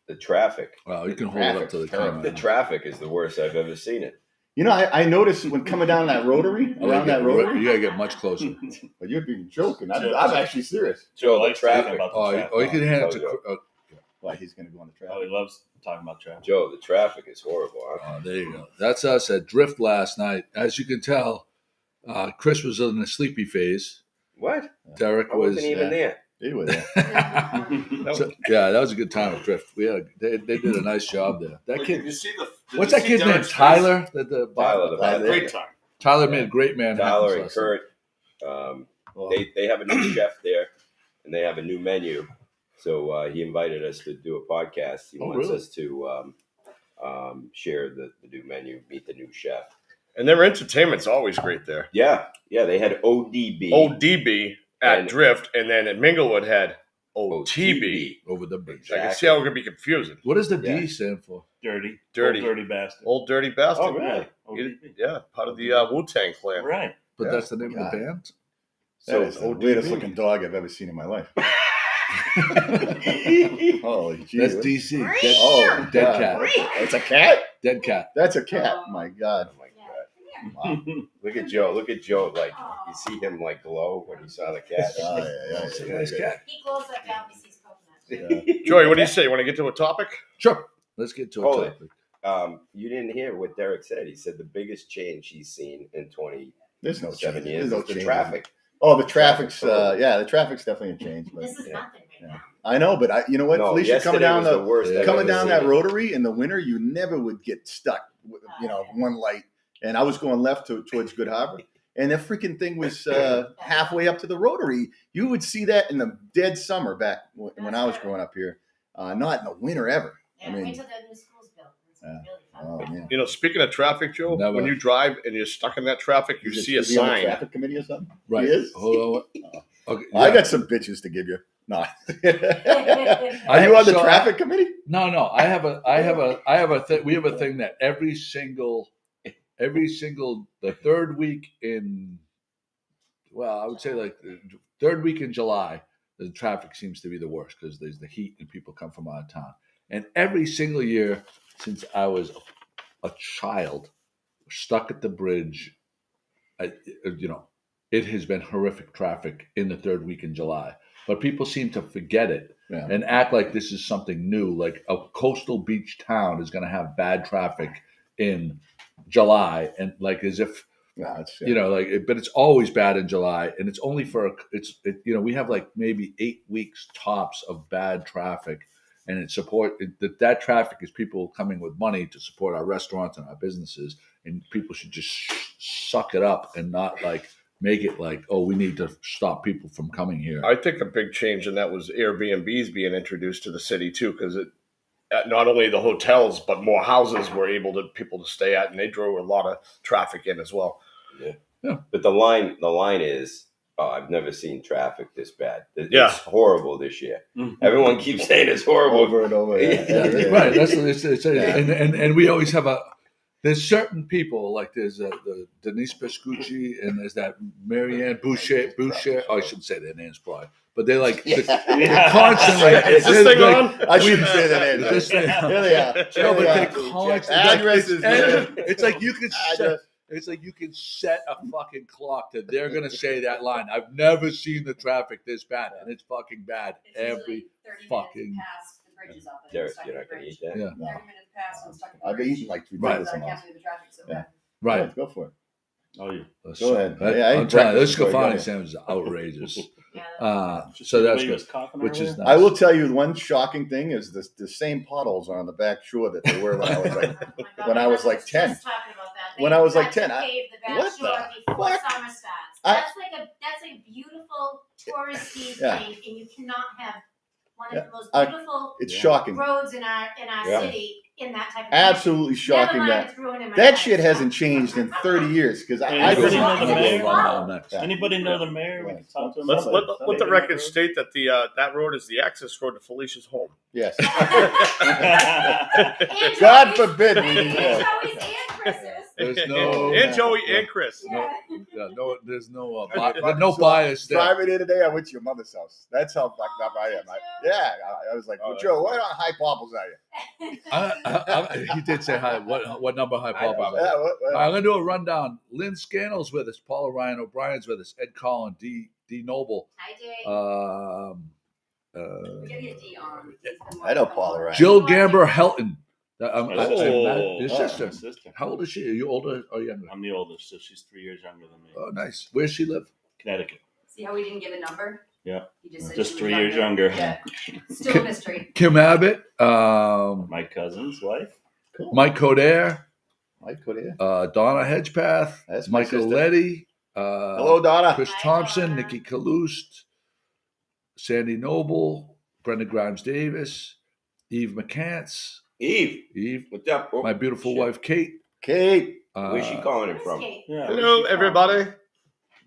The traffic. Wow, you can hold it up to the camera. The traffic is the worst I've ever seen it. You know, I noticed when coming down that rotary, around that rotary. You gotta get much closer. But you'd be joking. I'm actually serious. Joe, the traffic. You can hand it to. Why, he's going to go on the traffic? Oh, he loves talking about traffic. Joe, the traffic is horrible. Huh? Oh, there you go. That's us at Drift last night. As you can tell, Chris was in the sleepy phase. What? Derek I wasn't even there. He was there. That was a good time with Drift. They did a nice job there. That kid. Did you see What's that kid's name? Tyler. Tyler, Great time. Tyler made a great man. Tyler and Kurt. They have a new chef there, and they have a new menu. So he invited us to do a podcast. He wants us to share the new menu, meet the new chef. And their entertainment's always great there. Yeah. They had ODB. ODB at Drift, and then at Minglewood had OTB. Over the bridge. I can see how it could be confusing. What does the D stand for? Dirty. Dirty. Old dirty bastard. Old Dirty Bastard. Oh, really? Yeah, part of the Wu-Tang clan. Right. But that's the name of the band? That is the weirdest looking dog I've ever seen in my life. Holy jeez. That's DC. Dead cat. It's a cat? Dead cat. That's a cat. My God. Oh, my God. Wow. Look at Joe. Like, you see him, like, glow when he saw the cat. It's a nice cat. He glows up down when he sees coconut. Joey, what do you say? You want to get to a topic? Sure. Let's get to a topic. You didn't hear what Derek said. He said the biggest change he's seen in 27 There's no change. years There's no is the change. traffic. Oh, the traffic's the traffic's definitely a change. But, This is nothing right now. I know, but you know what, No, Felicia, coming down yesterday was the worst I've coming ever down seen that it. rotary in the winter, you never would get stuck with, one light. And I was going left towards Good Harbor, and that freaking thing was halfway up to the rotary. You would see that in the dead summer back when I was growing up here. Not in the winter ever. Yeah, I mean, wait till the new school's built. It's really fun. oh man. You know, speaking of traffic, Joe, Never. when you drive and you're stuck in that traffic, you see a Is he on the sign. traffic committee or something? Right. He is? Hold on. Okay. I yeah. got some bitches to give you. No. Are I- you on the so traffic committee? No. I have a thing. We have a thing that every single the third week in, I would say like the third week in July, the traffic seems to be the worst because there's the heat and people come from out of town. And every single year since I was a child, stuck at the bridge, it has been horrific traffic in the third week in July. But people seem to forget it and act like this is something new. Like a coastal beach town is going to have bad traffic in July, and like as if but it's always bad in July, and it's only we have like maybe 8 weeks tops of bad traffic, and that traffic is people coming with money to support our restaurants and our businesses, and people should just suck it up and not like make it like, oh, we need to stop people from coming here. I think a big change in that was Airbnbs being introduced to the city too, because not only the hotels but more houses were people to stay at, and they drove a lot of traffic in as well. Yeah. But the line is, I've never seen traffic this bad. It's Yeah. horrible this year. Everyone keeps saying it's horrible Over and over. Yeah. Right. That's what they say. And we always have there's certain people, like there's the Denise Pescucci and there's that Marianne Boucher. Oh, I shouldn't say their names probably, but they're like constantly. Is this thing on? I shouldn't say that name. This thing- Here they are. No, but they Here constantly. Address is there. It's like you could Address. It's like you can set a fucking clock that they're gonna say that line. I've never seen the traffic this bad, and it's fucking bad It's every usually 30 fucking. minutes past the bridges up. Derek, you're not going to eat that? Yeah. 30 minutes past, I'm stuck at the I've bridge. eaten like 3 Right. burgers I in my can't life. believe the traffic's so Yeah. bad. Right. Go for it. Oh, yeah. Go ahead. I'm Yeah, I ate telling you, this breakfast before I got Schofannes here. sandwich is outrageous. Yeah. So that's He good. was coughing Which is earlier? nice. I will tell you one shocking thing is the same potholes are on the back shore that they were when I was like Oh my God, when I was my like husband's 10. just talking about that. When I was like They 10, got to pave the back what shore the before fuck? summer starts. I- That's a beautiful touristy Yeah. thing, and you cannot have one Yeah. of the most I- beautiful It's shocking. roads in our Yeah. city in that type of Absolutely Never shocking mind, that it's ruining my that life. shit hasn't changed in 30 years because I Anybody know the was mayor? Yeah. Anybody know the mayor? We can talk to him. Let about the it. record state that that road is the access road to Felicia's home. Yes. And God Joey's- forbid we and do that. Joey's and Chris's. There's no and Joey and Chris. there's no bias there. Driving in today, I went to your mother's house. That's how fucked up I am. I was like, well, Joe, what high popples are you? He did say hi. What number high poppers are? Yeah, I'm gonna do a rundown. Lynn Scannell's with us. Paula Ryan O'Brien's with us. Ed Collin, D Noble. Hi, Jay. Uh, We're gonna get D on. I know Paula Ryan. Jill Gamber Helton. Your sister. sister. How old is she? Are you older or younger? I'm the oldest, so she's 3 years younger than me. Oh, nice. Where's she live? Connecticut. See how we didn't give a number? Yeah. You just said Just she 3 was years younger. Yeah. Still a mystery. Kim Abbott. My cousin's wife. Cool. Mike Coder. Mike Coder. Donna Hedgepath. That's my Michael sister. Letty. Hello, Donna. Chris Hi, Thompson. Donna. Nikki Kaloust. Sandy Noble. Brenda Grimes Davis. Eve McCants. Eve, what's up? Oh, My beautiful shit. wife, Kate. Kate. Where's she calling it from? Kate. Yeah. Hello, everybody.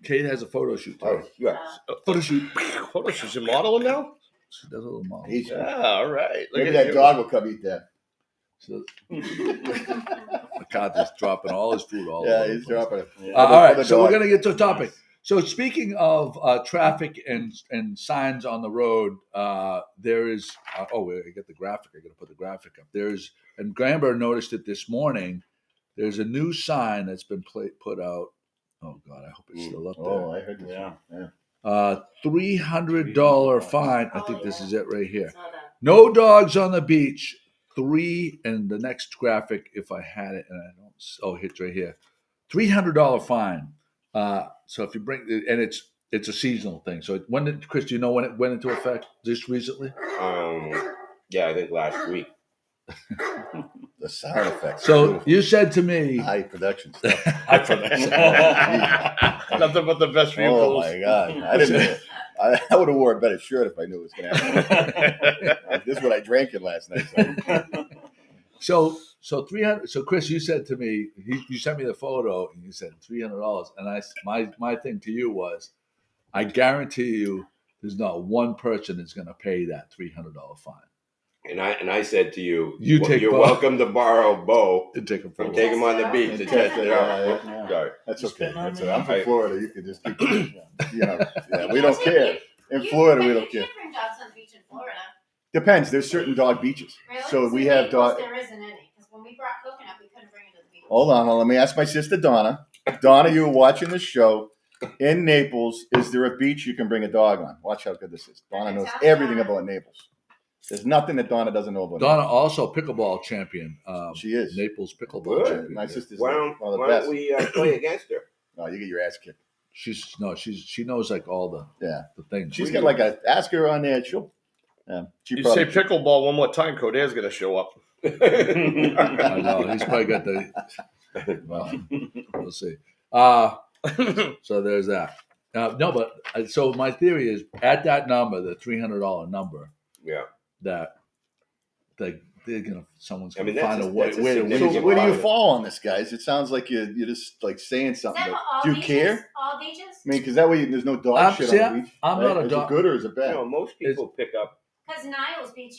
Kate has a photo shoot. Oh, yeah. Photo shoot. Hold on, she's a modeling now? She does a little model. He's, Yeah, all right. Look maybe at that you. dog will come eat that. So, McCarthy's dropping all his food all Yeah, over. he's the place. dropping it. Yeah. All For right, the so we're dog. going to get to a topic. So speaking of traffic and signs on the road, there is. Wait, I got the graphic. I got to put the graphic up. And Gramber noticed it this morning. There's a new sign that's been put out. Oh God, I hope it's still up there. Oh, I heard this. Yeah. $300 fine. I think this is it right here. Saw that. No dogs on the beach. And the next graphic, if I had it, and I don't. Oh, it's right here. $300 fine. So if you bring, and it's a seasonal thing. So when did Chris? Do you know when it went into effect? Just recently? Yeah, I think last week. The sound effects. So you said to me, high production stuff. Nothing but the best for you. Oh Bulls. my God! I didn't. I would have wore a better shirt if I knew it was going to happen. This is what I drank it last night. so 300. So Chris, you said to me, you sent me the photo, and you said $300. And my thing to you was, I guarantee you, there's not one person that's going to pay that $300 fine. And I said to you, Bo. you're welcome to borrow Bo And take a photo. and take him on the beach to test it out. Yeah. Sorry. That's okay. Spitting on That's me? it. I'm from Florida. You can just keep. We You don't can't care. take- In you- Florida, we you don't care. can't bring dogs on the beach in Florida. Depends. There's certain dog beaches. Really? So we in have Naples, dog. There isn't any. Because when we brought Coconut, we couldn't bring it to the beach. Hold on. Let me ask my sister Donna. Donna, you were watching the show. In Naples, is there a beach you can bring a dog on? Watch how good this is. Donna knows everything about Naples. There's nothing that Donna doesn't know about. Donna also pickleball champion. She is. Naples pickleball Good. champion. My sister's Why one of the don't best. we play against her? No, you get your ass kicked. She knows like all the things. She's got like ask her on there. She'll. Yeah. She You probably. say pickleball one more time, Coder's going to show up. I know he's probably got the. Well, we'll see. So there's that. No, but so my theory is at that number, the $300 number, Yeah. that someone's I gonna mean, find a that's way a to significant So where do you Positive. fall on this, guys? It sounds like you're just like saying Is something. that But all do you beaches? care? All beaches? I mean, because that way there's no dog shit see, on the beach. I'm not a Is dog- it good or is it You bad? know, most people pick up. Because Niles Beach,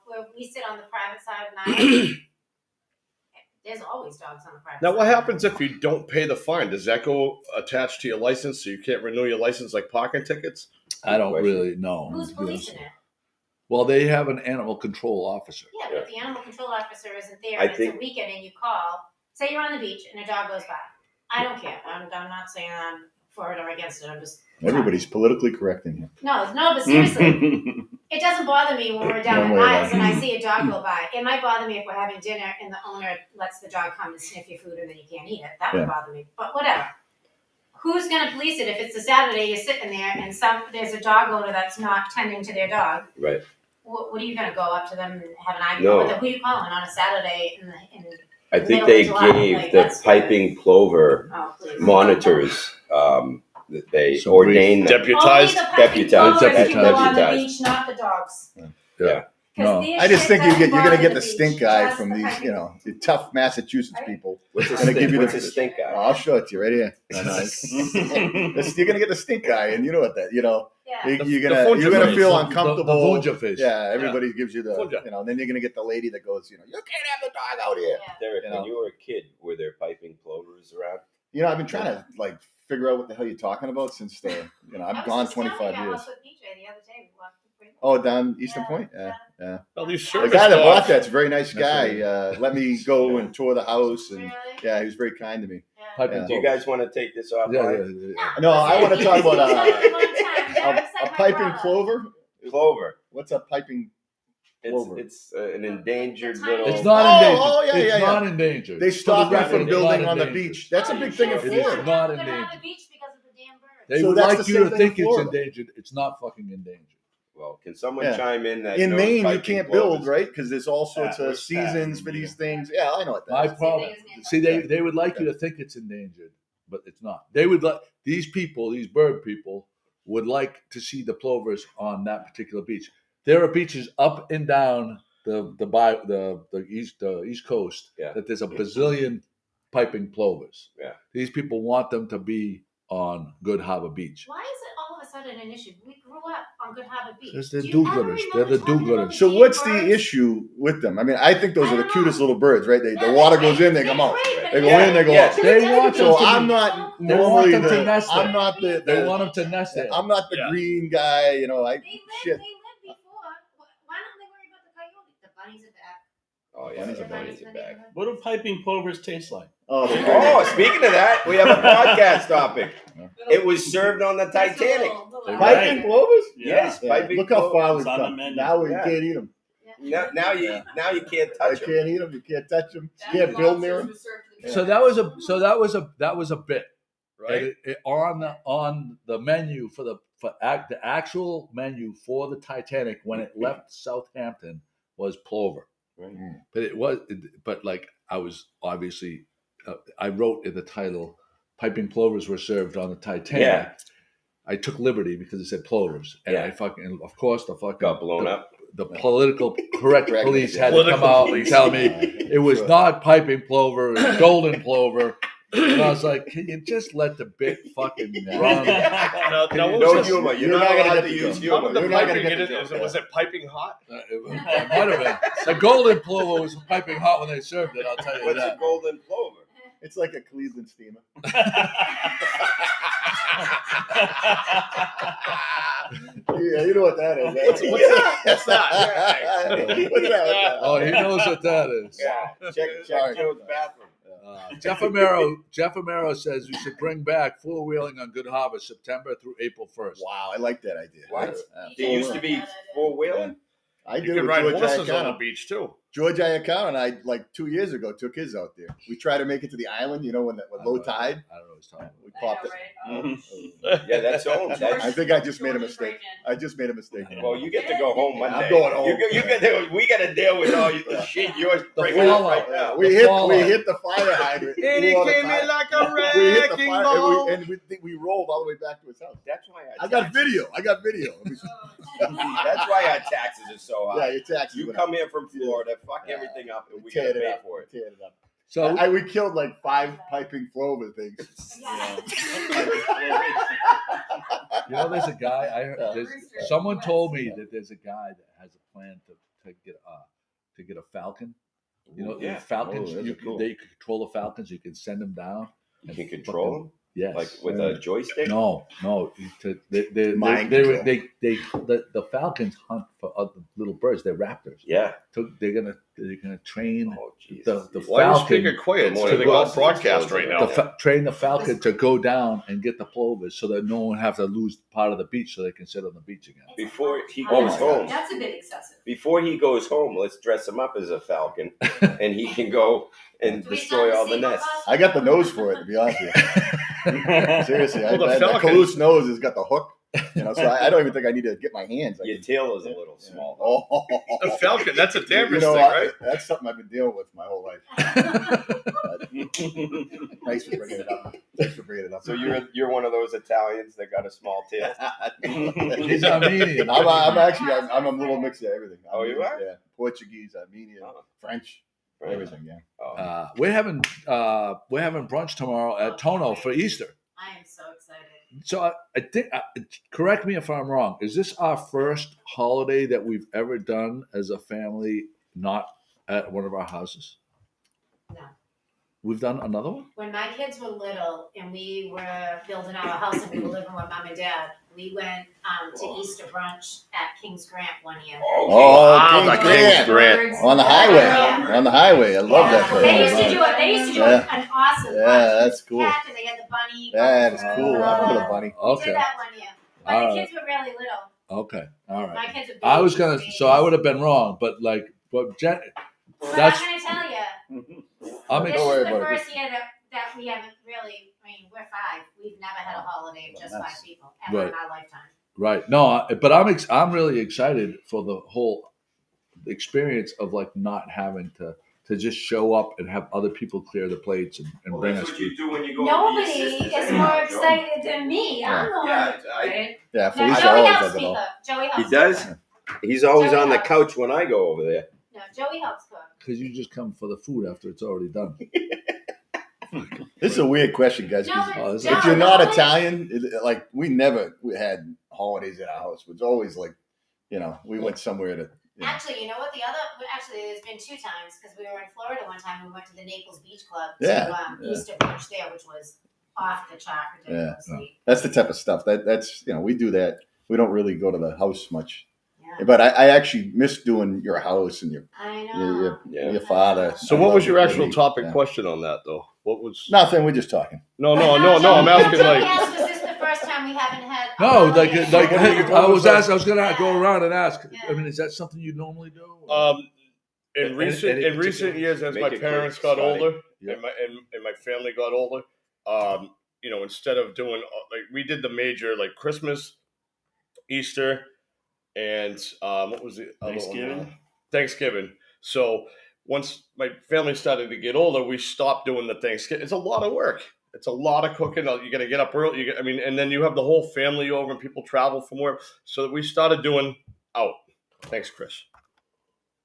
where we sit on the private side of Niles, there's always dogs on the private Now, side. what happens if you don't pay the fine? Does that go attached to your license so you can't renew your license like parking tickets? I don't Question. really know. Who's to be honest. policing it? Well, they have an animal control officer. Yeah, but if the animal control officer isn't there I and it's a think- weekend and you call, say you're on the beach and a dog goes by. I don't care. I'm not saying I'm for it or against it. I'm just Everybody's politically correct in here. no, but seriously, it doesn't bother me when we're down Don't at worry about Niles it. and I see a dog go by. It might bother me if we're having dinner and the owner lets the dog come and sniff your food and then you can't eat it. That would Yeah. bother me. But whatever. Who's going to police it if it's a Saturday? You're sitting there and there's a dog owner that's not tending to their dog. Right. What are you going to go up to them and have an argument No. with them? Who are you calling on a Saturday in I think Middle they of July, gave like, the that's- piping plover oh please monitors. That they So ordained them. Deputized? Only the puppy Deputized. blowers can go on the Deputized. beach, not the dogs. Yeah. 'Cause No. their I just shit think doesn't you're bother gonna get the beach, stink eye just from the these, piping. the tough Massachusetts Right. people. What's the Gonna give you what's the- the stink eye? I'll show it to you right here. You're gonna get the stink eye, and you know what that. Yeah. You're The gonna face. feel The uncomfortable. Vunja face. Yeah, everybody gives you the, Vunja. you know. Then you're gonna get the lady that goes, you know, you can't have the dog out here. Yeah. Derek, You know. when you were a kid, were there piping plovers around? You know, I've been trying to like figure out what the hell you're talking about since the, you know, I I've was gone just telling 25 you, I years. was with PJ the other day. We walked the Pickleball. Oh, down Eastern Yeah, Point. yeah. Yeah. Well, these The service guy that bought dogs. that's a very nice That's guy. Let me go and tour the house, and Really? yeah, he was very kind to me. Yeah. Piping Yeah. Do you guys want to take this off? Yeah. No, I want to talk about a a piping plover. Clover. What's a piping? Clover. It's an endangered The little. It's not Oh, endangered. oh, yeah, it's yeah, yeah. not endangered. They stopped For the it from record, building it's on not the endangered. beach. That's a big thing in It is Florida. not endangered. endangered. The beach because of the damn birds. They So would that's like the you same to thing think in it's Florida. endangered. It's not fucking endangered. Well, can someone Yeah. chime in that In knows Maine, you piping can't clovers? build, right? Because there's all sorts Yeah, of where's that? seasons for these things. Yeah, I know what that My is. problem. See, they would like you to think it's endangered, but it's not. They would like these people, these bird people, would like to see the plovers on that particular beach. There are beaches up and down the east coast Yeah. that there's a bazillion piping plovers. Yeah. These people want them to be on Good Harbor Beach. Why is it all of a sudden an issue? We grew up on Good Harbor Beach. Because they're Do you ever do-gooders. remember They're the talking about do-gooders. the So damn what's the birds? issue with them? I mean, I think those I are the don't cutest know. little birds, right? The Yeah, water they're goes in, they great. come out. They're great, They but go in, they go Yeah. out. They want them So to I'm be- not They want normally them to the. nest I'm there. not the. They want them to nest there. I'm not the Yeah. green guy. You know, They lived shit. before. Why don't they worry about the coyotes? The bunnies are back. Oh yeah, Bunnies the are bunnies are back. What do piping plovers taste like? Oh, Oh, speaking of that, we have a podcast topic. It was served on the Titanic. piping plovers. Yes, Yeah. piping Look how far clovers. we've on the come. menu. Now we Yeah. can't eat them. Now you can't I touch them. can't eat them. You can't touch them. You can't build near them. So that was a bit. Right? On the menu for the actual menu for the Titanic when it left Southampton was plover. Right. But like I was obviously I wrote in the title, piping plovers were served on the Titanic. Yeah. I took liberty because it said plovers, and Yeah. I fucking, of course, the fucking Got blown up. The political correct Correct. police Yeah. had to come Political out police. and tell me it was not piping plover, it was golden plover. And I was like, can you just let the bit fucking run? No, Can no, you what No was this? humor. You're You're not not gonna allowed get to the use joke. How humor. about the You're not piping gonna in get it? the joke, Was it piping hot? It might have been. The golden plover was piping hot when they served it, I'll tell you What's a that. golden plover? It's like a Cleveland steamer. Yeah, you know what that is. Right? What's that? What's that? What's that? Oh, he knows what that is. Yeah. Check Sorry. Joe's bathroom. Jeff Amaro says we should bring back four wheeling on Good Harbor September through April 1st. Wow, I like that idea. What? Yeah. There used to be four-wheeling. I You did could with ride George horses on the Iacano. beach too. George Iacano and I, like 2 years ago, took his out there. We tried to make it to the island, you know, when low tide. I don't know what he's talking about. We popped it. Yeah, that's old. I think I just made a mistake. I just made a mistake. Well, you get to go home Monday. I'm going home. You get to, we got to deal with all the shit yours The bringing up fallout. right now. We The hit fallout. the fire hydrant. And Blew he all the came tire. in like a We hit the wrecking fire ball. and we rolled all the way back to his house. That's why I got video. That's why our taxes are so Yeah, high. your taxes. You went come up. here from Florida, fuck Yeah. everything up, and we Tear gotta it pay up. for it. Tear it up. So We killed like 5 piping plover things. you know, there's a guy. I heard. Someone told me that there's a guy that has a plan to get a falcon. You know, Yeah. the falcons. Oh, those are cool. They can control the falcons. You can send them down. You can control them Yes. like with a joystick. No. Mind The falcons hunt for other little birds. They're raptors. Yeah. So they're gonna train Oh, jeez. the Why are you falcon. speaking quiet? Good So they morning, all broadcast right now. Train the falcon to go down and get the plovers, so that no one have to lose part of the beach, so they can sit on the beach again. Before he Oh goes my home, That's a bit excessive. before he goes home, let's dress him up as a falcon, and he can go and Do we destroy send all the sequel nests. costumes? I got the nose for it, to be honest with you. Seriously, Well, the that falcon- Kaloust nose has got the hook. You know, so I don't even think I need to get my hands. I Your can- tail is a little small. Oh, A falcon, that's a dangerous you know, thing, right? That's something I've been dealing with my whole life. Thanks for bringing it up. So you're one of those Italians that got a small tail. He's Armenian. I'm actually I'm a little mix of everything. Oh, you are? Yeah, Portuguese, Armenian, Oh. French, Right. everything. Yeah. Oh. We're having brunch tomorrow at Tono for Easter. I am so excited. So I think, correct me if I'm wrong. Is this our first holiday that we've ever done as a family, not at one of our houses? No. We've done another one. When my kids were little and we were building our house and we were living with mom and dad, we went to Easter brunch at King's Grant one year. Oh, the King's Grant. On the highway. Yeah. On the highway. I love that place. They used to do it. They used to do an awesome Yeah, brunch. that's cool. Packed and they had the bunny. That's cool. I remember the bunny. We Okay. did that one year. But All the right. kids were really little. Okay. All right. My kids were babies. I was gonna. So I would have been wrong, but Jen, But that's. I'm going to tell you, I'm this ex- is worry the about it. first year that we haven't really, I mean, we're 5. We've never had a holiday of just 5 people ever Right. in our lifetime. Right. No, but I'm really excited for the whole experience of not having to just show up and have other people clear the plates and bring us. you do when you go. Nobody is more excited than me. I'm the one. Right? Yeah, Now, Felicia Joey always helps does it speak all. up. Joey helps. He cook. does. He's always Joey on the helps. couch when I go over there. No, Joey helps cook. Because you just come for the food after it's already done. This is a weird question, guys. No, 'cause Oh, this is- Joe, if you're not nobody- Italian, we never had holidays at our house. It was always we went somewhere to. Actually, you know what? Actually, there's been 2 times because we were in Florida one time. We went to the Naples Beach Club to Yeah. Easter brunch there, which was off the chart ridiculously. That's the type of stuff that's we do that. We don't really go to the house much, Yeah. but I actually miss doing your house and I know. your father. So I what love was your it. actual topic Yeah. question on that though? What was? Nothing. We're just talking. No. Joey I'm asking asked, was this the first time we haven't had? a No, holiday? I was gonna go around and ask. Yeah. I mean, is that something you normally do? In recent particular- years, as Make my it quick, parents got Scotty. older Yeah. and my family got older, instead of doing we did the major Christmas, Easter, and what was the other Thanksgiving? one? Thanksgiving. So once my family started to get older, we stopped doing the Thanksgiving. It's a lot of work. It's a lot of cooking. You got to get up early. And then you have the whole family over and people travel from work. So we started doing out. Thanks, Chris.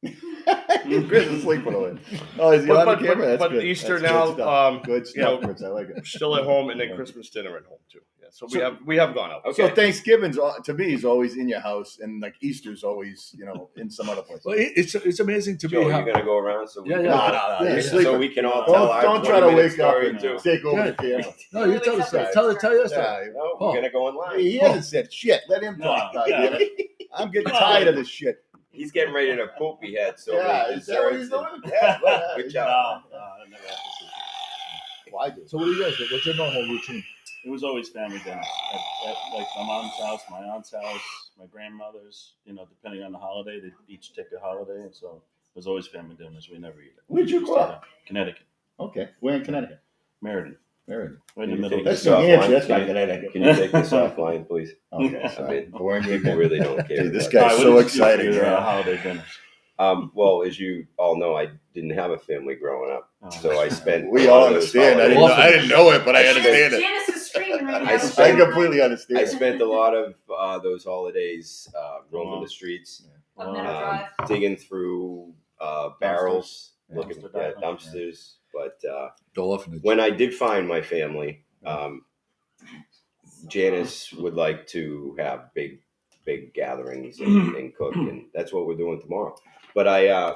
Chris is sleeping away. Oh, is he on the camera? That's but good. Easter That's now, good stuff. Good you know, stuff, Chris. I like it. Still at home, and then Christmas dinner at home too. Yeah, so we have gone out. So Thanksgiving's to me is always in your house, and Easter's always in some other place. Well, it's amazing to Joe, me how. you're gonna go around so we Yeah, can, yeah. No, you're so sleeping. we can all tell our Don't try to 20-minute wake up story and too. take over Yeah. the camera. No, you tell us that. Tell us that. Yeah, No, Oh. we're gonna go in live. he hasn't said shit. Let him talk. No, goddammit. I'm getting tired of this shit. He's getting ready to poop. He had so Yeah, many is that what he's desserts. doing? Yeah, well, Good No, job. I never had to. well, I do. So what do you guys do? What's your normal routine? It was always family dinners at my mom's house, my aunt's house, my grandmother's. Depending on the holiday, they each take a holiday, and so it was always family dinners. We never eat it. Where'd you grow up? Connecticut, Okay, we're in Connecticut. Meriden, Meriden. right in the Can you middle. take That's this New Hampshire. offline? That's not Can you- Connecticut. Can you take this offline, please? Okay, I sorry. mean, Boring people weekend. really don't care. Dude, this about guy's All right, so what did you do for excited. your, Yeah. holiday dinners. Well, as you all know, I didn't have a family growing up, Oh. so I spent. We a all lot of those understand. I holidays- didn't know it, but I understand it. Janice is screaming right now. I I spent- completely I understand. spent a lot of those holidays roaming the streets, Up Meadow Drive. digging through barrels, Yeah. looking Dumpster at diving. dumpsters. But The orphanage. when I did find my family, Janice would like to have big gatherings and cook, and that's what we're doing tomorrow. But I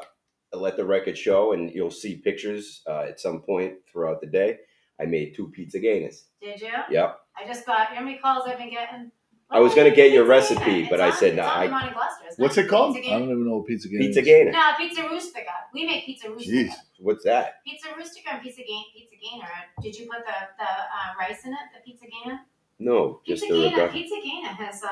let the record show, and you'll see pictures at some point throughout the day. I made 2 pizza gainers. Did you? Yep. I just got, how many calls I've been getting? I was gonna get your Pizza recipe, Gainer. but It's I on- said, it's no, on I- the Morning Gloucester, isn't What's it? it called? Pizza I don't Gainer. even know what pizza game Pizza is. gainer. No, Pizza Rustica. We make Pizza Rustica. Jeez. What's that? Pizza Rustica and Pizza Gainer. Did you put the rice in it? The Pizza Gainer? No, just Pizza the Gainer. regatta. Pizza Gainer has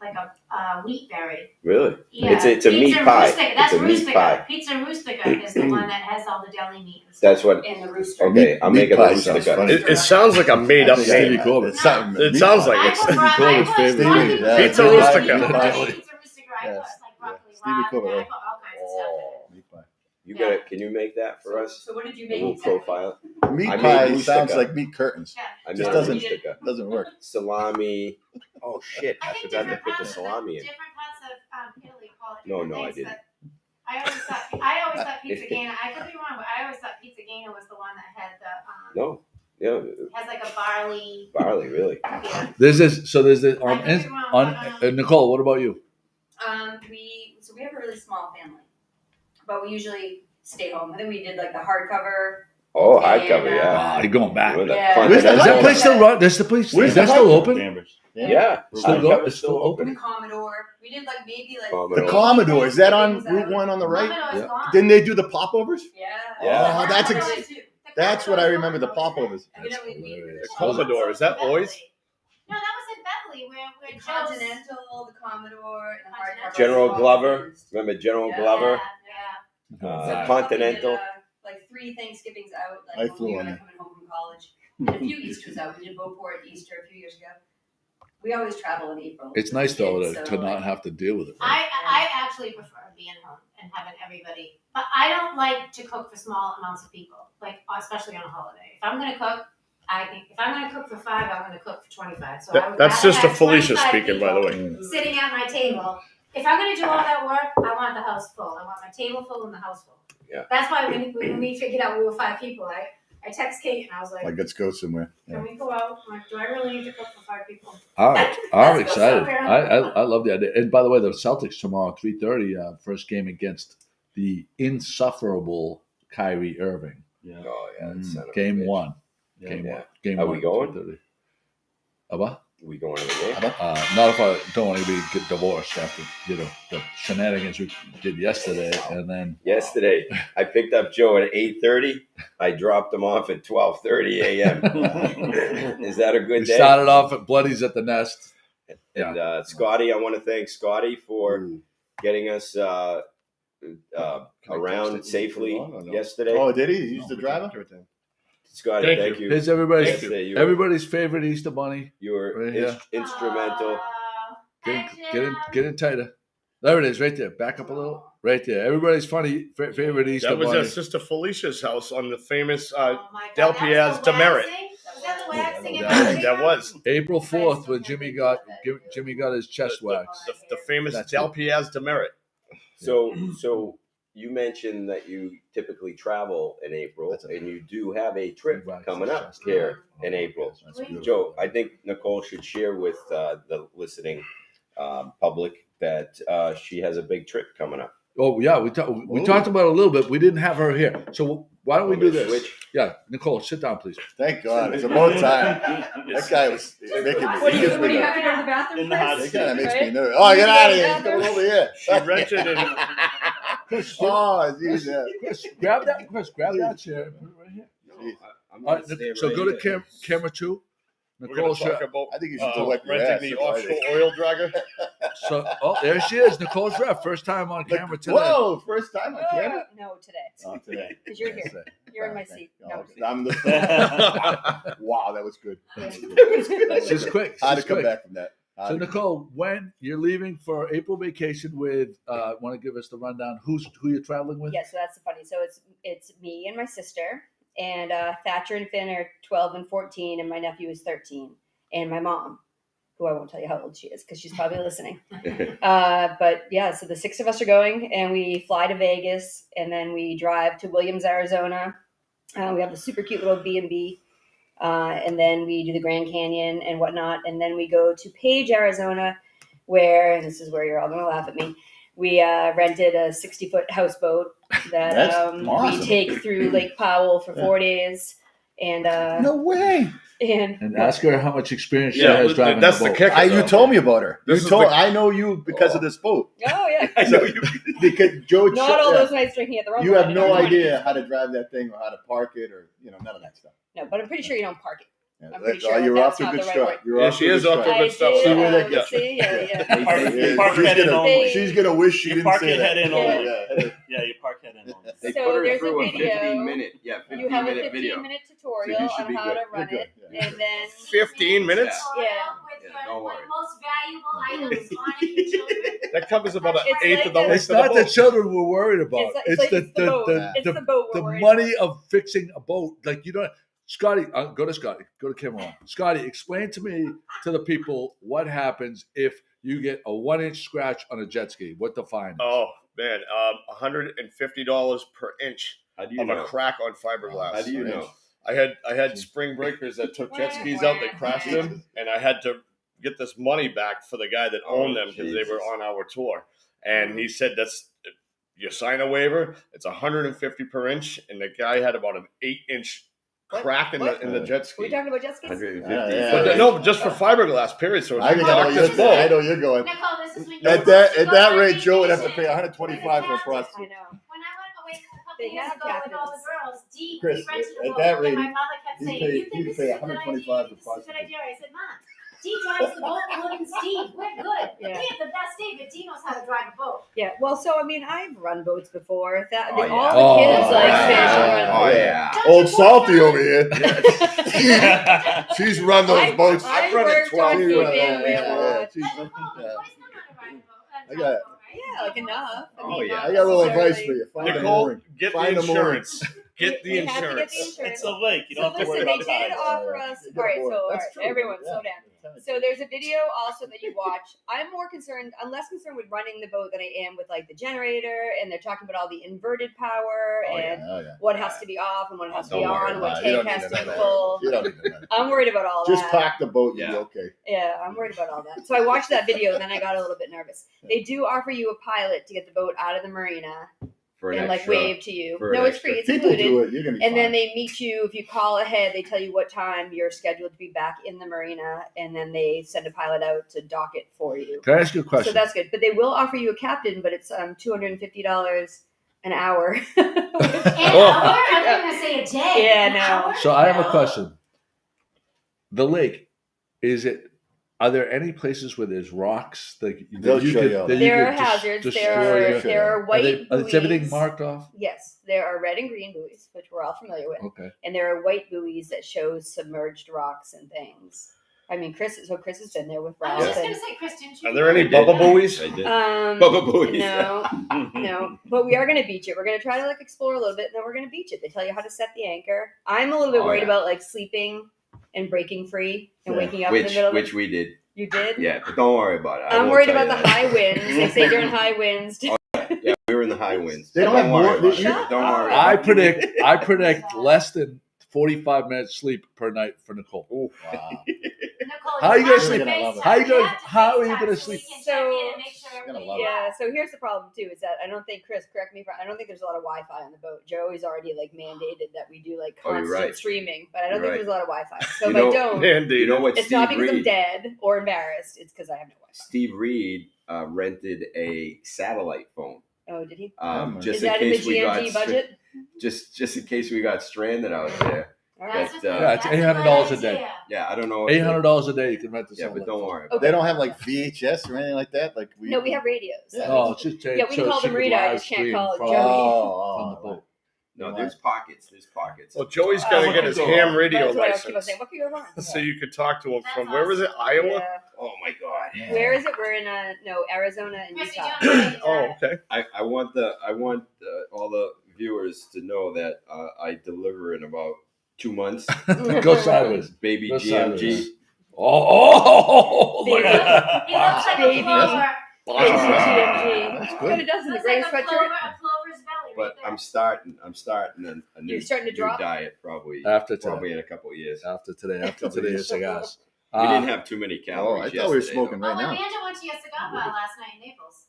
like a wheat berry. Really? Yeah. It's a meat Pizza pie. Rustica. That's It's a meat Rustica. pie. Pizza Rustica is the one that has all the deli meat and stuff That's what. in the rooster. Okay, I'll Meat make a pie rustica. sounds funny. It sounds like a made up Stevie name. Corbett. It's something- It sounds like I it's put Corbett's favorite. Stevie, yeah. Pizza Yeah. Rustica. Yeah. Pizza Rustica. I put Yes. like broccoli Stevie rabe, Corbett. I put all kinds of stuff in it. Meat pie. You got it. Can you make that for us? So what did you A make? little profile. Meat I made pie rustica. sounds like meat curtains. I Just made doesn't- rustica. Doesn't work. Salami. Oh shit! I I think forgot to different put the parts of salami in. different parts of Italy call it No, different I things, didn't. but I always thought Pizza Gainer. I could be wrong, but I always thought Pizza Gainer was the one that had the No, Yeah, It has like a barley. barley, really. Yeah. There's this. So there's this I think on Nicole. What about you? We have a really small family, but we usually stay home. I think we did like the hardcover. Oh, And, hardcover, yeah. Wow, you're going back. With the Yeah. Is that Continental. place still run? There's the place. Where's Is that the still hardcover? open? Danvers. Yeah, Still go? hardcover's It's still open? The Commodore. We did like maybe like Commodore. The Commodore, is that on Thanksgivings Route 1 on the right? Commodore's Yeah. gone. Didn't they do the popovers? Yeah. Yeah. Oh, that's Really ex- too. The That's what I Commodore's remember, the gone. popovers. And, you know, we hilarious. The Commodore, is that Beverly. Oys? No, that was in Beverly where the Joe's. Continental, the Commodore, and the hardcover. General All Glover. used. Remember General Yeah. Glover? Yeah. So Uh, we probably Continental. did, like 3 Thanksgivings out, I like when flew we were on like, it. coming home from college. And a few Easters out. We did Beauport Easter a few years ago. We always travel in April. It's nice though Kids, to so, not like, have to deal with it. Right? I actually prefer being home and having everybody, but I don't like to cook for small amounts of people, like especially on a holiday. If I'm gonna cook, if I'm gonna cook for 5, I'm gonna cook for 25. So I would That's rather Sister have Felicia 25 speaking, by the people way. sitting at my table. If I'm gonna do all that work, I want the house full. I want my table full and the house full. Yeah. That's why when we figured out we were 5 people, I text Kate and I was like, Like, let's go somewhere. can we go out? I'm like, do I really need to cook for 5 people? I'm Let's go excited. somewhere. I love the idea. And by the way, the Celtics tomorrow, 3:30, first game against the insufferable Kyrie Irving. Yeah. Oh, yeah. son of a Game bitch. 1. Yeah. Game Yeah. 1. Game Are 1. we going? 3:30. What? We going to the game? Not if I don't want anybody to get divorced after the shenanigans we did yesterday, and then Yesterday, I picked up Joe at 8:30. I dropped him off at 12:30 a.m. Is that a we good day? started off at Bloodies at the Nest. And Scotty, I want to thank Scotty for getting us around safely yesterday. Oh, did he? He used the driver? Scotty, Thank thank you. you. Here's everybody's Yesterday, you were- everybody's favorite Easter bunny. You were Right here. instrumental. Get in tighter. There it is, right there. Back up a little. Right there. Everybody's favorite Easter That was bunny. at Sister Felicia's house on the famous Oh my God, Del that was Piaz the demerit. waxing? Was that the waxing? That was April 4th when Jimmy got his chest waxed. the famous That's Del it. Piaz demerit. So you mentioned that you typically travel in April, and you do have a trip coming up here in April. Joe, I think Nicole should share with the listening public that she has a big trip coming up. Oh yeah, we talked about it a little bit. We didn't have her here, so why don't we do this? Switch. Yeah, Nicole, sit down, please. Thank God. It's about time. That guy was making me. What do he you gives me have the- to go to the bathroom? In the hot first? That kind of makes me Right? nervous. Oh, get out of here. He's coming over here. She rented in Oh, geez, yeah. Chris, grab that chair and put it right here. All right, so go to camera 2. we're Nicole, going to talk about I think you should go wipe your ass. renting the offshore oil dragger. so there she is, Nicole's rep, first time on camera today. Whoa, first time on camera? No, today. Oh, today. Because you're here. You're in my seat. No. I'm the. Wow, that was good. She's quick. How to She's come quick. back from that? So Nicole, when you're leaving for April vacation with, want to give us the rundown? Who you're traveling with? Yeah, so that's funny. So it's me and my sister, and Thatcher and Finn are 12 and 14, and my nephew is 13, and my mom, who I won't tell you how old she is because she's probably listening. But yeah, so the 6 of us are going, and we fly to Vegas, and then we drive to Williams, Arizona. We have a super cute little B&B. And then we do the Grand Canyon and whatnot. And then we go to Page, Arizona, where, and this is where you're all going to laugh at me, we rented a 60-foot houseboat that That's awesome. we take through Lake Powell for 4 days. And No way. And ask her how much experience she Yeah, has driving that's the the boat. kicker. You told me about her. This You is told. the- I know you because of this boat. oh, yeah. I know you because Joe. Not all those nights drinking at the You have no idea how to drive that thing or how to park it or none of that stuff. No, but I'm pretty sure you don't park it. Yeah, I'm pretty sure you're that's off to a not good the right start. word. You're Yeah, off she to a is good off to a start. good start. See where that gets you. See, yeah. You park head in only. She's gonna wish she You didn't park say your head that. in only. Yeah, you park head in only. They So put her there's a through a video. 15-minute, You have a 15-minute video. 15-minute tutorial So you should on be how good. to You're run good, it, yeah. and then 15 minutes? Yeah. With Yeah, don't your worry. most valuable items on it, your children. That covers about an It's eighth like of the a- length It's of the not the boat. children we're worried about. It's like It's the boat. Yeah. It's the boat. We're the worried money of fixing a boat. Like, you don't. Scotty, go to Scotty. Go to camera 1. Scotty, explain to the people what happens if you get a 1-inch scratch on a jet ski. What the fine is. Oh, man. $150 per inch How do you of a know? crack on fiberglass. How do you know? I had spring breakers that took jet skis out that crashed them, and I had to get this money back for the guy that owned them because they were on our tour. And he said, "That's you sign a waiver. It's 150 per inch." And the guy had about an 8-inch crack in the jet ski. Are we talking about jet skis? 150. But no, just for fiberglass. Period. So I think I know you're going. Nicole, this is when you At that rate, Joe would have to pay 125 for a process. I know. When I went away a couple They years have ago with all the captains. girls, Dee, Chris, we rented a at boat, that and rate, my mother kept you saying, pay- "You think you this pay is a good idea? 125 This is a for good idea?" I said, "Mom, Dee drives the boat more than Steve. We're good. Yeah. We have the best day, but Dee knows how to drive a boat." Yeah. Well, so I mean, I've run boats before. That Oh, yeah. all the kids like fish and Oh run. yeah. Don't Old you Salty want over here. She's run those boats. I run it worked 12 on She keeping run that, we yeah, watched. she's- But Nicole, the yeah. boys know how to ride a boat. I got it. Yeah, like enough. I Oh, mean, yeah. not I got a little necessarily- advice for you. Find a Nicole, mooring. get Find the a mooring. insurance. Get the We have to get insurance. the insurance. It's a lake. You So don't have to listen, worry they about did tides. offer us. You get All right, aboard. so all That's right, true. everyone, Yeah. slow down. So there's a video also that you watch. I'm less concerned with running the boat than I am with like the generator, and they're talking about all the inverted power Oh, and yeah. what has to be off and what has to be Don't worry on, what about it. You tank don't has need to to be know that. full. You don't need to know. I'm worried about all Just that. park the boat. You'll be Yeah. okay. Yeah, I'm worried about all that. So I watched that video, and then I got a little bit nervous. They do offer you a pilot to get the boat out of the marina For an and like extra, wave to you. for an No, it's extra- free. It's People included. do it. You're gonna be And then fine. they meet you if you call ahead. They tell you what time you're scheduled to be back in the marina, and then they send a pilot out to dock it for you. Can I ask you a So question? that's good. But they will offer you a captain, but it's $250 an hour. An hour? I'm going to say a day. Yeah, An no. hour? So I have a No. question. The lake, are there any places where there's rocks that They'll show you all that. There are could hazards. destroy There it? are white buoys. Is everything marked off? Yes, there are red and green buoys, which we're all familiar with. Okay. And there are white buoys that show submerged rocks and things. I mean, Chris has been there with I Ralph. was just and- going to say, Chris, didn't you? Are there any I did. bubble buoys? I did. Bubba buoys. No, but we are going to beach it. We're going to try to like explore a little bit, and then we're going to beach it. They tell you how to set the anchor. I'm a little bit Oh, worried yeah. about like sleeping and breaking free and Yeah. waking up in the Which middle of which it. we did. You did? Yeah, but don't worry about it. I I'm won't worried tell about you the that. high winds. They say during high winds. Yeah, we were in the high winds. They don't Don't have worry more- about it. you- Don't worry. I about it. predict less than 45 minutes sleep per night for Nicole. Wow. Nicole, How you gonna have to sleep? FaceTime. How you gonna- have to how are you FaceTime gonna so we sleep? can check So- in and make sure Gonna everybody- love it. Yeah, so here's the problem too, is that I don't think Chris, correct me if I don't think there's a lot of Wi-Fi on the boat. Joey's already like mandated that we do like Oh, you're constant right. streaming, but I don't You're think there's a lot of Wi-Fi. So You if know- I don't, Andy, You know what? it's Steve not because I'm Reed, dead or embarrassed. It's because I have no Wi-Fi. Steve Reed rented a satellite phone. Oh, did he? Just Is in that in the case we got GMT budget? just in case we got stranded out there. All That's right. a- Yeah, that's it's a good $800 a day. idea. Yeah, I don't know. if $800 a day you can rent the Yeah, but satellite don't phone. worry. Okay. They don't have like VHS or anything like that. Like No, we have radios. Yeah. Oh, it's just Yeah, we can call she the could marina, I live just can't stream call it from- Joey. from the boat. No, there's pockets. There's pockets. Well, Joey's Oh, got to what get could his go ham wrong? radio That's what I keep on license saying. What could go wrong? so you could talk to him That's from where was it? awesome. Iowa. Yeah. Oh my god. Yeah. Where is it? We're in Arizona and Chris, Utah. you don't Oh, okay. I want all the viewers to know that I deliver in about 2 months. Go sideways. Baby Go GMG. sideways. Oh, look Baby. at that. He looks like Baby. a plover. Baby Wow. GMG. That's What good. it does in the Looks gray like a sweatshirt. plover's belly right But there. I'm starting a new, You're starting to new drop? diet probably After today. probably in a couple of years. After today is cigars. We didn't have too many Oh, calories. I thought we were yesterday, smoking Oh, right now. Amanda went to your cigar bar last night in Naples.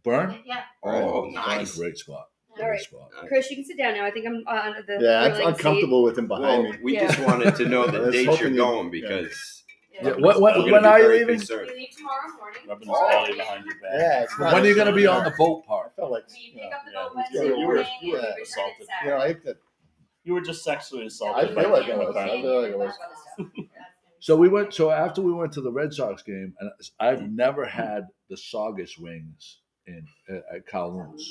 Burn? Yeah. though. Oh, nice. Great spot. All right. Great spot. Chris, you can sit down now. I think I'm on the. Yeah, it's ruling uncomfortable with him behind Well, me. we Yeah. just wanted to know I the was dates you're hoping you- going because Yeah, seat. when we're gonna when be are you very leaving? concerned. We leave tomorrow morning. Rubbing his Tomorrow belly evening. behind your back. Yeah, it's not. When are you going to be on the boat I part? felt like We pick up the yeah, boat you Wednesday were- morning and you we were return it assaulted. you know, Saturday. You were just sexually I assaulted. feel like I was. by I feel like I was. So after we went to the Red Sox game, and I've never had the Saugus wings at Kaloust.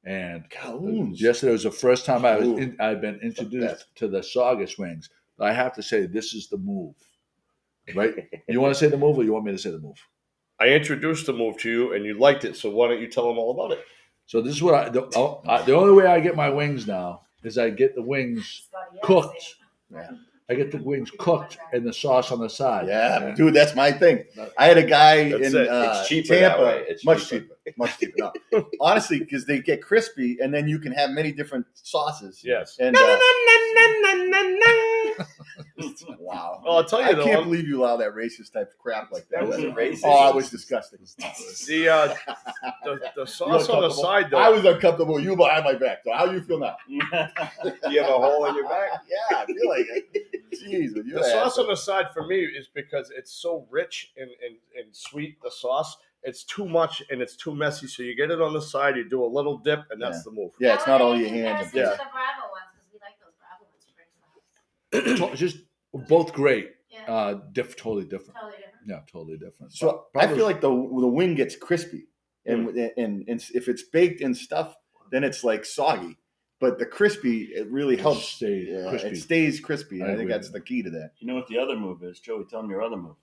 And Kaloust. yesterday was the first time Ooh. I've been introduced to the Saugus wings. But I have to say, this is the move. Right? You want to say the move, or you want me to say the move? I introduced the move to you, and you liked it. So why don't you tell them all about it? So this is what the only way I get my wings now is I get the wings cooked. Yeah. I get the wings cooked and the sauce on the side. Yeah, dude, that's my thing. I had a guy That's in it. It's cheaper Tampa. that way. It's much cheaper. cheaper. No. Honestly, because they get crispy, and then you can have many different sauces. Yes. And wow. Well, I'll tell you I though, can't believe you allow that racist type of crap like that. That wasn't racist. Oh, it was disgusting. the sauce on the side though. I was uncomfortable. You behind my back. So how do you feel now? Do you have a hole in your back? Yeah, I feel like it. Jeez, but you're The an sauce asshole. on the side for me is because it's so rich and sweet. The sauce, it's too much and it's too messy. So you get it on the side, you do a little dip, and that's the move. Yeah, it's not all your Comparison hands. to the Yeah. Bravo ones, because we like those Bravo ones you bring to the house. Just both great. Yeah, Totally different. totally different. Yeah, totally different. So I feel like the wing gets crispy, and if it's baked and stuff, then it's like soggy. But the crispy, it really helps. Stay crispy. It stays crispy, and I I think agree. that's the key to that. You know what the other move is, Joey? Tell them your other move,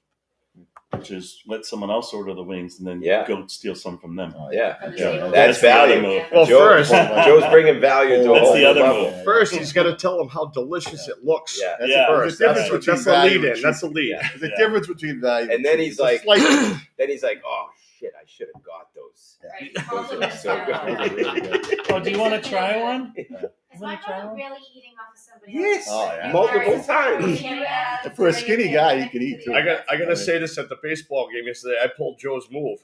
which is let someone else order the wings and then go steal some from them. Yeah. From the Yeah. table. That's the other value. move. Well, Joe's first, bringing value to a That's whole the new other level. move. first he's got to tell them how delicious it looks. Yeah. That's Yeah. First, There's a that's, difference that's between the value lead and in. That's the cheap. lead. There's a Yeah. difference between value. And then he's It's a like, slight- then he's like, oh shit, I should have got those. Right. Those Totally are so different. Oh, do you want to try one? Is my brother really eating off of somebody Yes. else's? Oh, yeah. Multiple times. Yeah. For a skinny guy, you can eat too. I got to say this at the baseball game yesterday. I pulled Joe's move.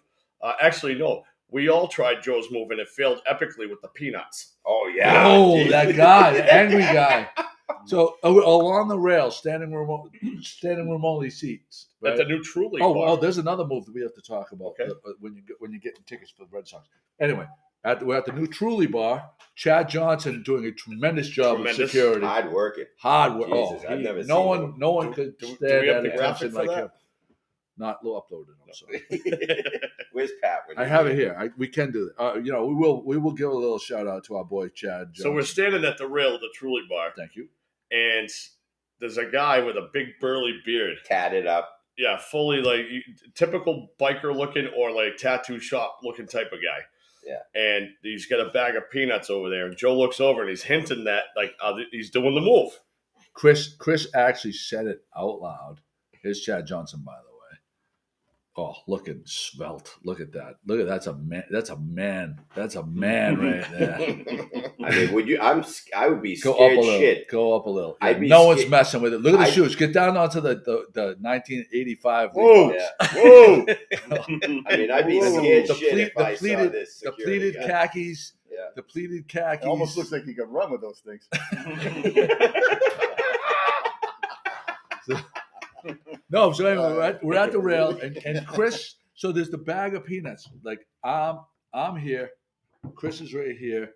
Actually, no, we all tried Joe's move and it failed epically with the peanuts. Oh yeah. Oh, Jeez. that guy, the angry guy. So along the rail, standing room only seats. At Right? the new Truly Oh, bar. there's another move that we have to talk about Okay. when you get tickets for the Red Sox. Anyway, we're at the new Truly bar. Chad Johnson doing a tremendous job with Tremendous. security. Hard working. Hard work. Jesus, I've never no seen one, him. no one could Do we stand have at the attention graphic for like that? him. Not uploaded. I'm sorry. Where's Pat? When I you have need it here. We can do it. We will give a little shout out to our boy Chad Johnson. So we're standing at the rail of the Truly bar, Thank you. and there's a guy with a big burly beard. Tatted up. Yeah, fully like typical biker looking or like tattoo shop looking type of guy. Yeah. And he's got a bag of peanuts over there, and Joe looks over and he's hinting that like he's doing the move. Chris actually said it out loud. Here's Chad Johnson, by the way. Oh, looking svelte. Look at that. Look at that's a man. That's a man. That's a man right there. I mean, would you? I would be Go scared up a little. shit. Go up a little. I'd be no one's scared. messing with it. Look at the I- shoes. Get down onto the 1985. Whoa. Yeah. Whoa! I mean, I'd be Whoa. scared The shit if I saw pleated- this. The security pleated guy. khakis. Yeah. The pleated khakis. It almost looks like you could run with those things. No, so anyway, we're at the rail, and Chris. So there's the bag of peanuts. Like I'm here, Chris is right here,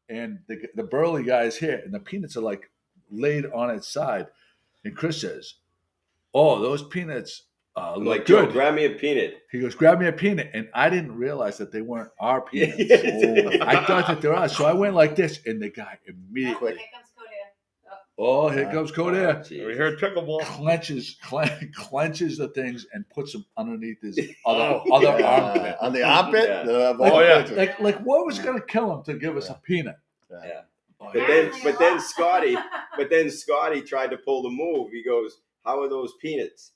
and the burly guy is here, and the peanuts are like laid on its side. And Chris says, "Oh, those peanuts I'm look like, Joe, good." grab me a peanut. He goes, "Grab me a peanut," and I didn't realize that they weren't our peanuts. Yeah. I thought that they were ours, so I went like this, and the guy Here immediately, comes Kodia. oh, here comes Kodia. Jeez. We heard pickleball. Clenches the things and puts them underneath his other armpit. On the armpit? Yeah. Of Like, all yeah. places. like what was going to kill him to give us a peanut? Yeah. Oh, But then Scotty tried to pull the move. He goes, "How are those peanuts?"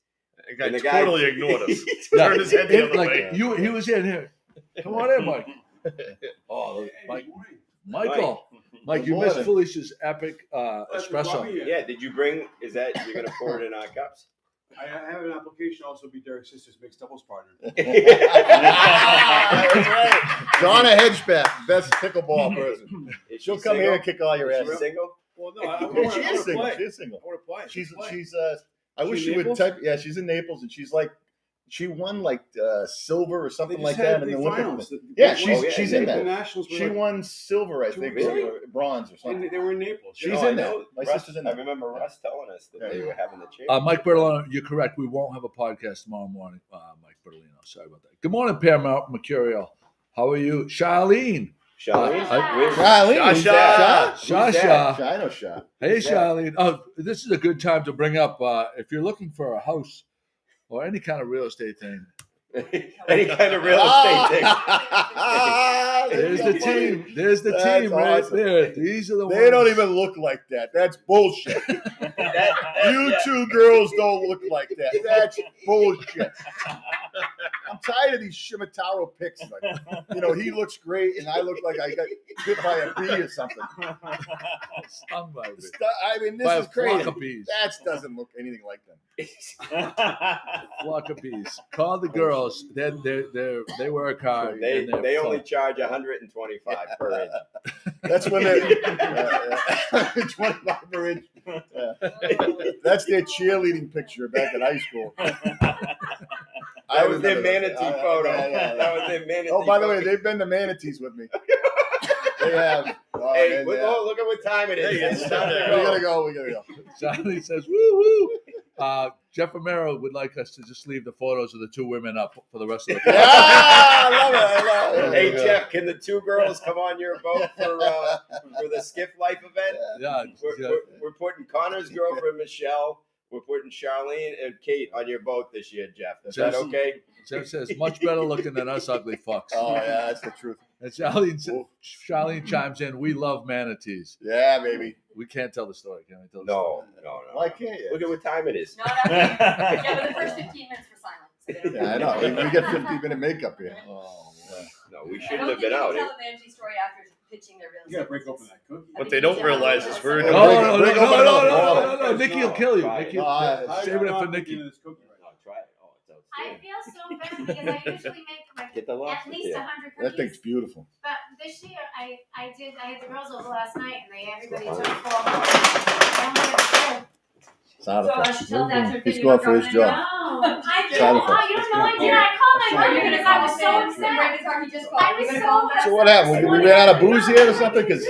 The guy And the guy- totally ignored us. Yeah, Turned his head the other like way. he was in here. Come on in, Mike. Oh, Michael. Mike, you missed morning. Felicia's epic espresso. Yeah. Did you bring? Is that you're gonna pour it in our cups? I have an application also be Derek's sister's mixed doubles partner. That's right. Donna Hedgeback, best pickleball person. Is She'll she come here single? and kick all your Is ass. she single? Well, no, I Yeah, want she to is single. play. She is single. I want to play. She's I wish She she would Naples? type. Yeah, she's in Naples, and she's like, she won like silver or They something just like had that in the the Olympic. finals. Yeah, Oh, yeah, she's they in The that. Nationals were She like, won silver, I think, Really? or bronze or something. and they were in Naples. She's No, I in there. know. My Russ- sister's in I there. remember Russ telling us that they were having the chance. Mike Bertolino, you're correct. We won't have a podcast tomorrow morning. Mike Bertolino, sorry about that. Good morning, Paramount Mercurial. How are you? Charlene. Charlene? Charlene, Sha. Sha. Sha. Sha, I know Sha. Hey, Who's that? Charlene. Oh, this is a good time to bring up if you're looking for a house or any kind of real estate thing, Any kind of real estate thing. There's the team. There's the That's team right awesome. there. These are the ones. They don't even look like that. That's bullshit. You two girls don't look like that. That's bullshit. I'm tired of these Shimataro pics. Like, he looks great, and I look like I got hit by a bee or something. Stung by a bee. I mean, this By a is crazy. flock of bees. That doesn't look anything like them. Flock of bees. Call the girls. They work hard. They and they're they only fun. charge $125 per inch. That's when they're 25 per inch. That's their cheerleading picture back in high school. That was their manatee photo. That was their manatee. Oh, by the way, photo. they've been to Manatees with me. They have. Hey, look at what time it is. It's time to We go. gotta go. Johnny says, woo woo. Jeff Romero would like us to just leave the photos of the two women up for the rest of the Yeah, I love it. Hey Jeff, can the two girls come on your boat for the Skiff Life event? Yeah. We're putting Connor's girlfriend Michelle. We're putting Charlene and Kate on your boat this year, Jeff. Is that okay? Jeff says, much better looking than us ugly fucks. Oh, yeah, that's the truth. And Charlene chimes in, we love manatees. Yeah, baby. We can't tell the story. Can we tell the story? No. Why can't you? Look at what time it is. No, yeah, but the first 15 minutes were silent. Yeah, I know. We get 15-minute makeup here. Oh, man. No, we I shouldn't don't have think been you out. can tell the manatee story after pitching their real You gotta estate break open business. that cookie. What they don't realize is we're No, No. Nikki will kill you. Nikki, No, save it up for Nikki. No, try it. Oh, it's I outstanding. feel so bad because I usually make like Get the at lobster least tail. 100 that thing's cookies. beautiful. But this year I had the girls over last night and everybody Schofannes. took 4 I Sound So I effects. should tell that to He's Vicky going for his about job. know. I Sound know. effects. You don't know idea. I called my mother because I was so Break upset. his heart, he just I called. was You're gonna so call him back? So what happened? We ran out of booze here or something? Because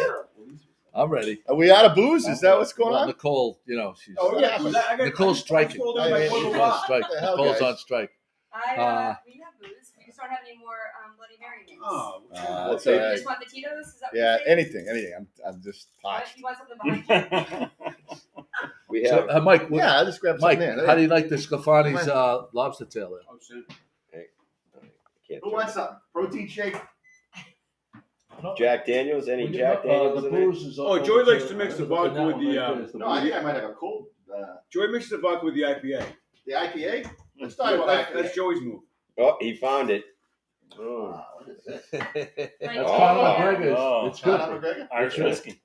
I'm ready. are we out of booze? Is that what's going Well, on? Nicole, she's Oh, yeah. Nicole's striking. I got- She's on strike. What the hell, Nicole's guys? on strike. We have booze. We just don't have any more Bloody Mary names. Oh, That's So all you right. just want the Tito's? Is that what Yeah, you're saying? anything. I'm just What, parched. you want something behind you? We So, have. Mike, Yeah, I just grabbed Mike, something there. how do you like the Schofannes lobster tail there? Can't Who wants something? Protein shake? Jack Daniels? Any Jack Daniels in there? Oh, Joey likes to mix the vodka with the, No, I think I might have a cold. Joey mixes the vodka with the IPA. The IPA? Let's talk about That's IPA. Joey's move. Oh, he found it. What is this? That's Oh. Conor McGregor's. Oh. It's good. Conor McGregor? Irish whiskey.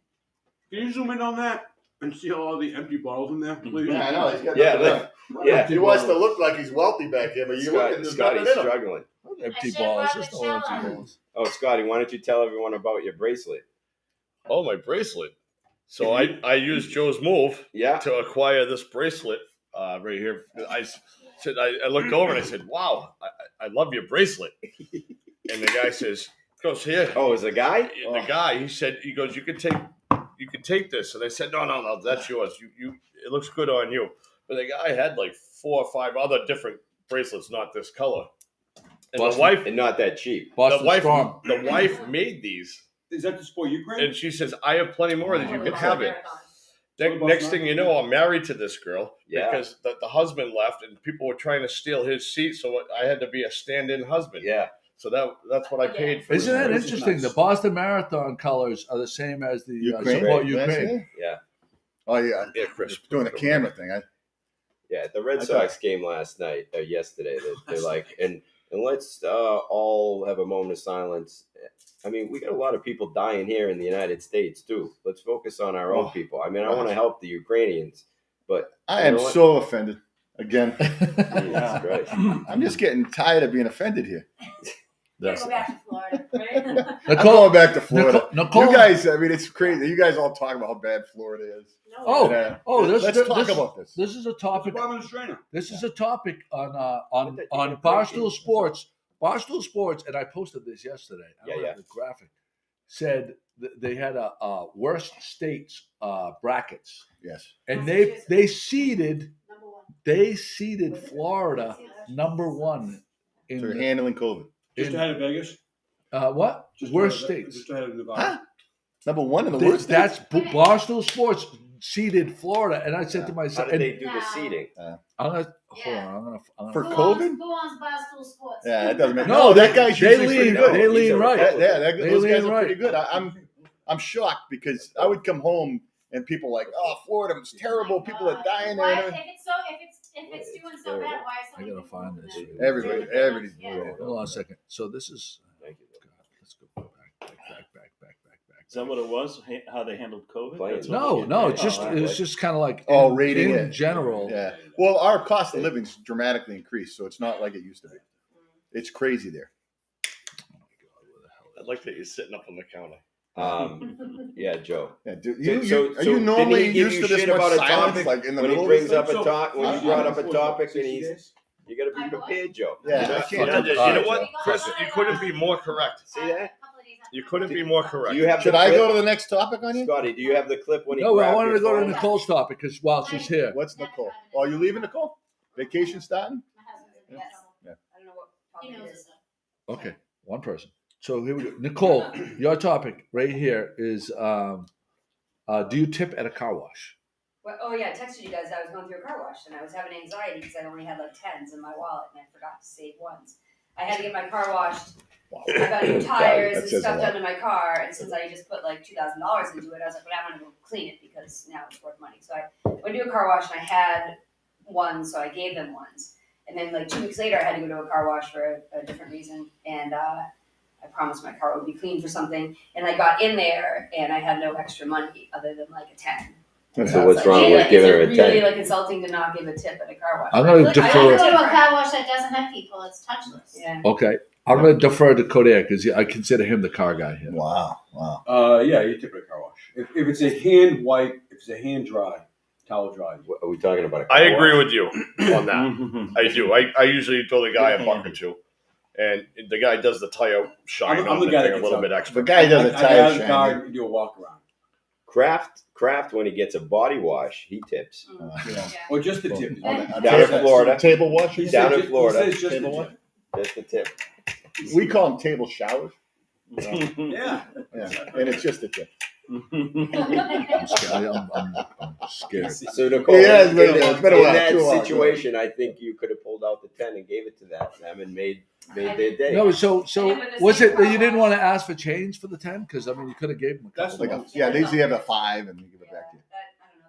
Can you zoom in on that and see all the empty bottles in there, please? Yeah, I know. He's got Yeah, nothing yeah. left. He wants to look like he's wealthy back here, but you look at there's nothing Scotty's in him. struggling. Empty I should balls. have There's brought no the empty cello. balls. Oh, Scotty, why don't you tell everyone about your bracelet? Oh, my bracelet. So I used Joe's move Yeah. to acquire this bracelet right here. I looked over and I said, "Wow, I love your bracelet." And the guy goes here. Oh, is a guy? The guy, he goes, you can take this. And I said, no, that's yours. You it looks good on you. But the guy had like 4 or 5 other different bracelets, not this color. And Boston- the wife, And not that cheap. Boston Storm. the wife made these, Is that to spoil Ukraine? and she says, I have plenty more that you can have it. What about Next mine? thing you know, I'm married to this girl Yeah. because the husband left, and people were trying to steal his seat, so I had to be a stand-in husband. Yeah. So that's what I paid for. Isn't this that bracelet. interesting? The Boston Marathon colors are the same as the Ukraine? support Last Ukraine. year? Yeah. Oh, yeah. Yeah, Chris. Doing the camera thing. Yeah. The Red I Sox game last night, yesterday, they're like, and let's all have a moment of silence. I mean, we got a lot of people dying here in the United States, too. Let's focus on our own people. I mean, I want to help the Ukrainians, but I am so offended. Again. Jesus Christ. I'm just getting tired of being offended here. Gotta go back to Florida, right? I'm going back to Florida. Nicole, You guys, I mean, it's crazy. You guys all talk about how bad Florida is. Oh, Let's talk about this. This is a topic. Bottom of the strainer. This is a topic on What the- Barstool Sports. Barstool Sports, and I posted this yesterday. I don't Yeah, have the graphic. Said they had a worst states brackets, Yes. and they seeded Number 1. Florida number 1 in So you're handling COVID. Just ahead of Vegas. what Just worst ahead of- states? Just ahead of Nevada. Huh? Number 1 in the worst That's states? Barstool Sports seeded Florida, and I said to How myself, did and they do the seating? Hold on, I'm For gonna COVID? Who owns Barstool Sports? Yeah, that doesn't matter. No, that guy's they usually pretty lean. good. They lean right. Those guys lean are pretty right. good. I'm shocked because I would come home and people like, oh, Florida was terrible. People are dying Why, there. if it's doing so bad, why is I so many gotta people find moving this. there? Everybody's Yeah. Hold on a second. So this is. Thank you. God, let's go back. Is that what it was? How they handled COVID? Playing. That's what No, they- it's just Oh, it's just kind of like rating in it. general. Yeah. Well, our cost of living's dramatically increased, so it's not like it used to be. It's crazy there. I like that you're sitting up on the counter. Yeah, Joe. Yeah, dude, So are you normally didn't he give used you to this shit much about a silence, topic like in the when he middle brings of up this a thing? topic? When you brought up a topic, and 60 he's days? you got to be prepared, Joe. Yeah, You're I not can't. fucking- You know what, Joe. Chris? You couldn't be more correct. See that? You couldn't be more correct. Do you have Should the I clip? go to the next topic on you? Scotty, do you have the clip when he No, I grabbed wanted your to go to phone? Nicole's topic because while she's here. What's Nicole? Oh, are you leaving, Nicole? Vacation starting? My husband's in Yes. trouble. I don't know what He topic knows it this is. stuff. Okay, one person. So here we go. Nicole, your topic right here is: do you tip at a car wash? Well, oh yeah, I texted you guys. I was going through a car wash and I was having anxiety because I only had like 10s in my wallet and I forgot to save ones. I had to get my car washed. I got new tires That and says a stuff lot. done in my car, and since I just put like $2,000 into it, I was like, well, I'm gonna go clean it because now it's worth money. So I went to a car wash and I had ones, so I gave them ones. And then like 2 weeks later, I had to go to a car wash for a different reason, and I promised my car would be clean for something. And I got in there and I had no extra money other than like a 10. So I was what's wrong hey, with like, giving is her it a really 10? like insulting to not give a tip at a car wash? I'm gonna I feel like I defer. don't go to a car wash that doesn't have people. It's touchless. Yeah. Okay, I'm going to defer to Kodair because I consider him the car guy here. Wow. Yeah, you tip it a car wash. If it's a hand wipe, if it's a hand dry, towel dry. What, are we talking about a car I agree wash? with you on that. I do. I usually throw the guy a buck or two, and the guy does the tire shine I'm on the the guy thing that a gets little out. bit The extra. guy does a I get tire out of the car shine. and do a walk around. Kraft, when he gets a body wash, he tips. Yeah. Or just the tip. Down in Florida. Table washing? Down in Florida. He says just Table the wash? tip. That's the tip. We call them table showers. Yeah. Yeah. And it's just a tip. I'm scared. I'm scared. So Nicole, Yeah, it's been a while, in that 2 hours. situation, I think you could have pulled out the 10 and gave it to them and made their day. No, so And with the was same it that you car didn't wash. want to ask for change for the 10? Because I mean, you could have gave him a That's couple. Like they usually have a 5 and they give it back to you.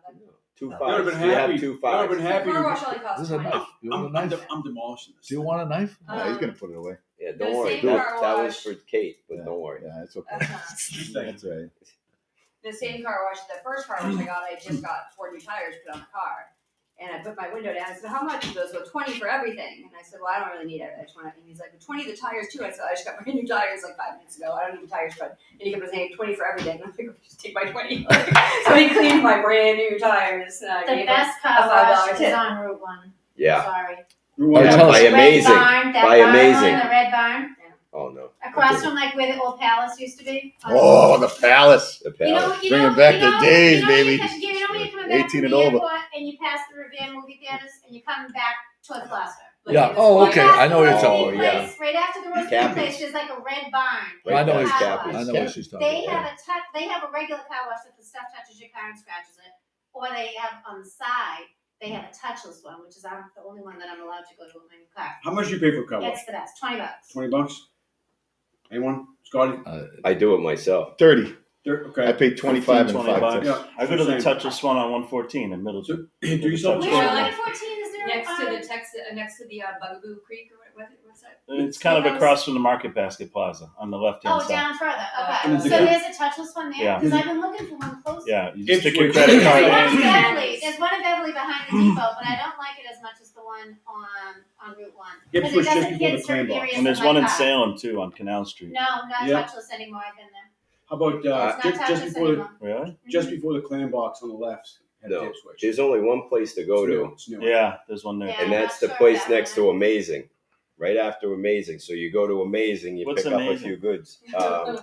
I don't know. Two I would have fives. been You happy. have 2 I would fives. have been happy. Car wash To, only costs This is a $20. knife. You want a knife? I'm demolishing this. Do you want a knife? Yeah, he's gonna put it away. Yeah, The don't worry. same car That was wash. for Kate, but Yeah. don't worry. Yeah, it's okay. Uh-huh. That's right. The same car wash, the first car wash I just got 4 new tires put on the car. And I put my window down. I said, how much is those? So 20 for everything. And I said, well, I don't really need it. I just want it. And he's like, 20 the tires too. I said, I just got my new tires like 5 minutes ago. I don't need the tires, but and he kept saying 20 for everything. And I'm like, just take my 20. So he cleaned my brand new tires. And I The gave best him car a wash $5 is tip. on Route 1. Yeah. Sorry. Yeah, tell us. By amazing. Red barn, that By barn amazing. line, the red barn. Oh no. Across from like where the old palace used to be. Oh, the palace. The You know, palace. you Bringing know, back you the know, days, you know, baby. You know when you're coming back 18 from and the over. airport and you pass the Revere movie theaters and you're coming back towards Gloucester. Yeah. Like, Oh, Right okay. after I know what you're the talking roast about. beef place, right after the roast beef Cappy's. place, there's like a red barn. Right I know there, what Car Cappy's. I wash. know what she's talking They about. have they have a regular car wash that the stuff touches your car and scratches it, or they have on the side they have a touchless one, which is the only one that I'm allowed to go to with my new car. How much do you pay for a car wash? It's the best, $20. $20. Anyone? Scotty? I do it myself. 30. Okay. I paid 25 and 20 5 bucks. tips. Yeah. I go to the touchless one on 114 in Middleton. So, do yourself a Where favor. on 14 is there? Next to the Bugaboo Creek or what's that? It's kind of across from the Market Basket Plaza on the left-hand Oh, side. down further. Okay. And So it's a- there's a touchless one there? Yeah. Because I've been looking for one closer. Yeah, you just stick your Ipswich. credit There's card one in in. Beverly. There's one in Beverly behind the depot, but I don't like it as much as the one on Route 1. Because it Ipswich just doesn't before hit the certain Clam Box. areas And there's of my one in car. Salem too on Canal Street. No, not Yeah. touchless anymore. I've been there. How about It's not just touchless before the anymore. Really? just before the clam box on the left had No. a dip switch? There's only one place to go to, It's new. Yeah, there's one there. Yeah. and I'm that's not the sure place about next that. to Amazing. Right after Amazing. So you go to Amazing, you What's pick up a Amazing? few goods.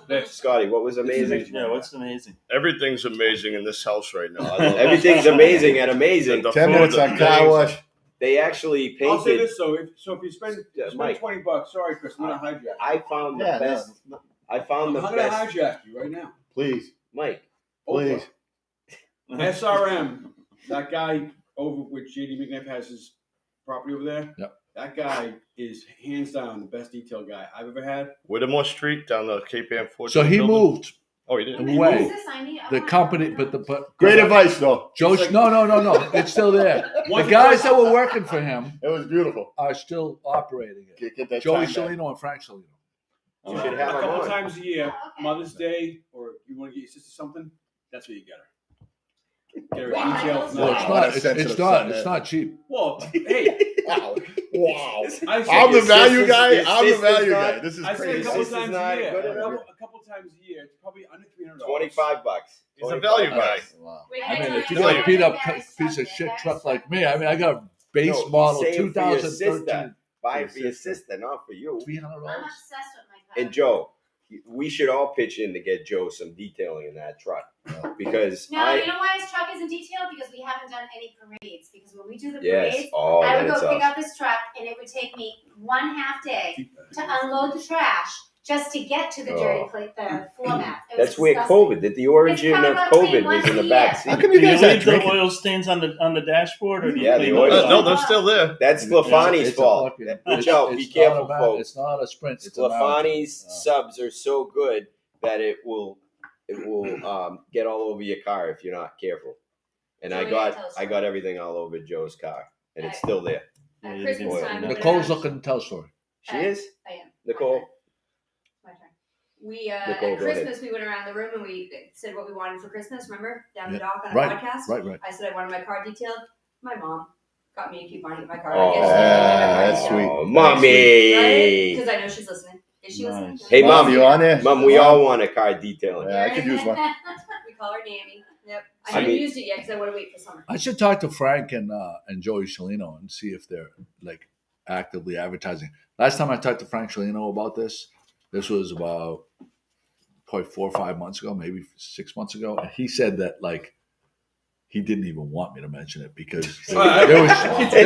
This. Scotty, what was amazing? Yeah, what's amazing? Everything's amazing in this house right now. I love Everything's amazing at Amazing. The 10 food, minutes the on car things. wash. They actually I'll say painted. this though, if you spend, Yeah, spend Mike. $20, sorry Chris, I'm gonna hijack. I found the Yeah, best. no, I found the I'm gonna best. hijack you right now. please. Mike. Please. SRM, that guy over which JD McNiff has his property over there. Yep. That guy is hands down the best detail guy I've ever had. Whittemore Street down the Cape Ann Ford. So he moved Oh, he did. What away. is this? I The want company, to but know. Great advice, though. Joe. It's like- No. It's still there. The guys that were working for him It was beautiful. are still operating it. Get that Joey time back. Cellino and Frank Cellino. You should have a him couple on. times a year, Oh, okay. Mother's Day, or you want to get your sister something, that's what you get her. Get her Wow. detailed. Well, it's Wow, not. that's It's sensitive not. son, It's man. not cheap. Well, hey, Wow. Wow. I I'm the said, value sister's- guy. your I'm the sister's value not- guy. This is I said a crazy. couple Sister's times not a year. good A enough. couple times a year. It's probably under $300. $25. He's a value guy. Wow. Wait, I mean, know if you you're got a not beat up very piece of stuck shit there, truck very like me, I mean, I got a base No, he's model saying for your 2013. sister. Buy it for your sister. sister, not for you. $300. I'm obsessed with my car. And Joe, we should all pitch in to get Joe some detailing in that truck because No, you know why his truck isn't detailed? Because we haven't done any parades. Because when we do the yes, parades, oh, I then would it's go pick us. up his truck, and it would take me 1/2 day to unload the trash just to get to the dirty plate, the floor mat. It was That's where disgusting. COVID. That the origin coming of up COVID clean was once in the a back year. seat. How come you Do you guys aren't leave the drinking? oil stains on the dashboard, or do you Yeah, the clean oil- those No, up? they're still there. That's Sclafani's It's a fault. fucking- Watch out, be it's careful, not a folks. It's not a sprint. It's a marathon. Sclafani's subs are so good that it will get all over your car if you're not careful. And Joey, I tell us got something. everything all over Joe's car, and it's still there. Yeah, At you Christmas can- time, we Nicole's went looking to tell a story. She is I am. Nicole. My turn. We Nicole, at go ahead. Christmas we went around the room and we said what we wanted for Christmas. Remember down the Yeah. dock on a Right, podcast. right. I said I wanted my car detailed. My mom got me a coupon to get my car. Oh, that's sweet. Oh, mommy. Right? Because I know she's listening. Is she listening? Nice. Hey, Mom, Mom. you on there? Mom, we all want a car detailing. Yeah, I could use one. We call her Nammy. Yep. I I haven't mean- used it yet because I want to wait for summer. I should talk to Frank and Joey Cellino and see if they're like actively advertising. Last time I talked to Frank Cellino about this was about probably 4 or 5 months ago, maybe 6 months ago, and he said that like he didn't even want me to mention it because they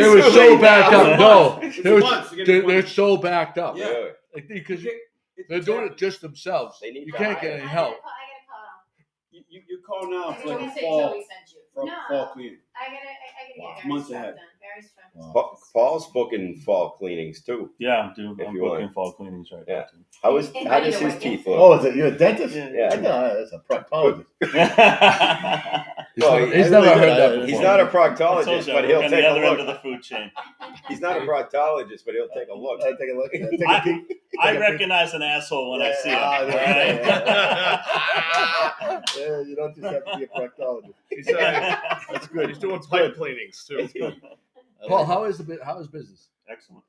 were so backed up. No, they're so backed up. Yeah. Really. Like, because they're doing it just themselves. They need You to can't hire. get any help. I gotta call. You call now for Joey like said fall, Joey sent you. for No. fall cleaning. I gotta Wow. get Gary's Months truck ahead. done. Gary's truck. Wow. Paul's booking fall cleanings too. Yeah, I'm doing. If I'm you booking want. fall cleanings right Yeah. now. Too. How I does need to his wait. teeth look? Oh, is it? You're a dentist? Yeah. I know. That's a proctologist. Well, He's I never really heard did. that I- before. He's not a I told proctologist, you, but I he'll work on take the a other end of the look. food chain. He's not a proctologist, but he'll take a look. Take a look. Take a peek. I recognize an asshole when I see him. Ah, all yeah. right? Yeah, you don't just have to be a proctologist. That's good. He's doing pipe cleanings too. That's good. Paul, how is business? Excellent.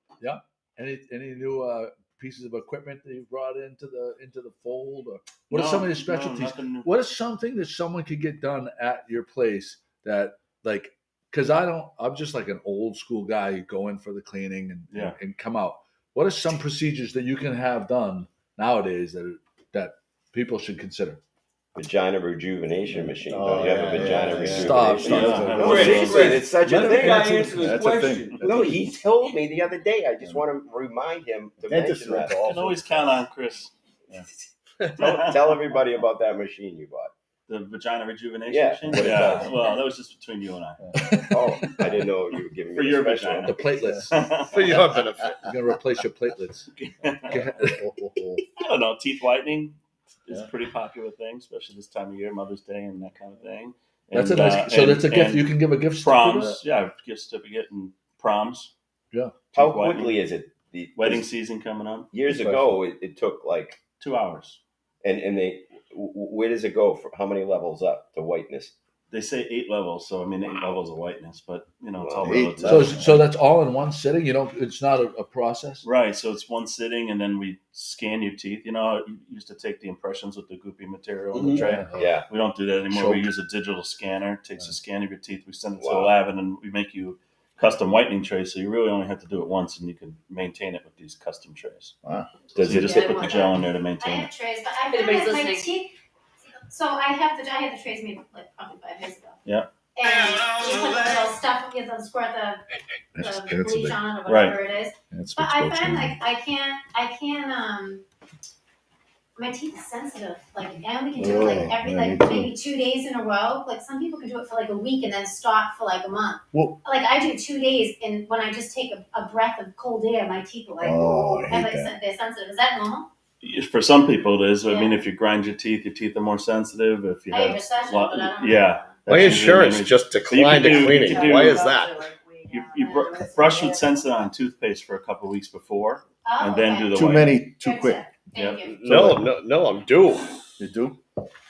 Any new pieces of equipment that you've brought into the fold, or what are No, some of your no, specialties? nothing new. What is something that someone could get done at your place that like? Because I'm just like an old school guy. You go in for the cleaning and come out. What are some procedures that you can have done nowadays that people should consider? Vagina rejuvenation machine. Oh, Don't you have a yeah, vagina yeah, yeah. rejuvenation? Stop. Yeah. No, seriously, it's such Let a the thing. guy That's a- answer this that's a question. thing. No, he told me the other day. I just want to remind him to Dentists mention are that. into all You can always sorts count on Chris. Tell everybody about that machine you bought. The vagina rejuvenation Yeah, machine? what it Yeah. does. Well, that was just between you and I. Oh, I didn't know you were giving For me your a special. vagina. The platelets. For your benefit. You're gonna replace your platelets. I don't know. Teeth whitening is Yeah. a pretty popular thing, especially this time of year, Mother's Day and that kind of thing. That's a And, nice. So and- that's a gift. and You can give a gift certificate. proms. Yeah, gift certificate and proms. Yeah. How Teeth whitening. quickly is it? Wedding season coming up. Years ago, it took like, 2 hours. and they, where does it go? For how many levels up to whiteness? They say 8 levels, so I mean 8 levels of whiteness, but you know it's all Well, relative. So that's all in one sitting. You don't. It's not a process. Right, so it's one sitting, and then we scan your teeth. You know, you used to take the impressions with the goopy material in the tray. Yeah. We don't do that anymore. So- We use a digital scanner. It takes a scan of your teeth. We send it to a Wow. lab, and then we make you custom whitening trays. So you really only have to do it once, and you can maintain it with these custom trays. Does So you it? just Yeah, put the gel in there to maintain I it. have trays, but I Everybody's found that my listening. teeth. So I had the trays made like probably 5 years ago. Yeah. And you put the little stuff, you know, squirt That's the bleach big. on it or whatever it is. That's But what's I going find on. like I can't My teeth are sensitive. Like I only can do it like every maybe 2 days in a row. Like some people can do it for like a week and then stop for like a month. Well, like I do 2 days, and when I just take a breath of cold air, my teeth are like, they're sensitive. Is that normal? For some people, it is. I mean, Yeah. if you grind your teeth are more sensitive. If you I have have recession, but I don't yeah. My That's usually insurance when we- just declined So you a can cleaning. do- Why is that? You brush with Sensodyne toothpaste for a couple weeks before, Oh, and then okay. do the too white. many, too Good quick. tip. Thank you. No, I'm due. You do?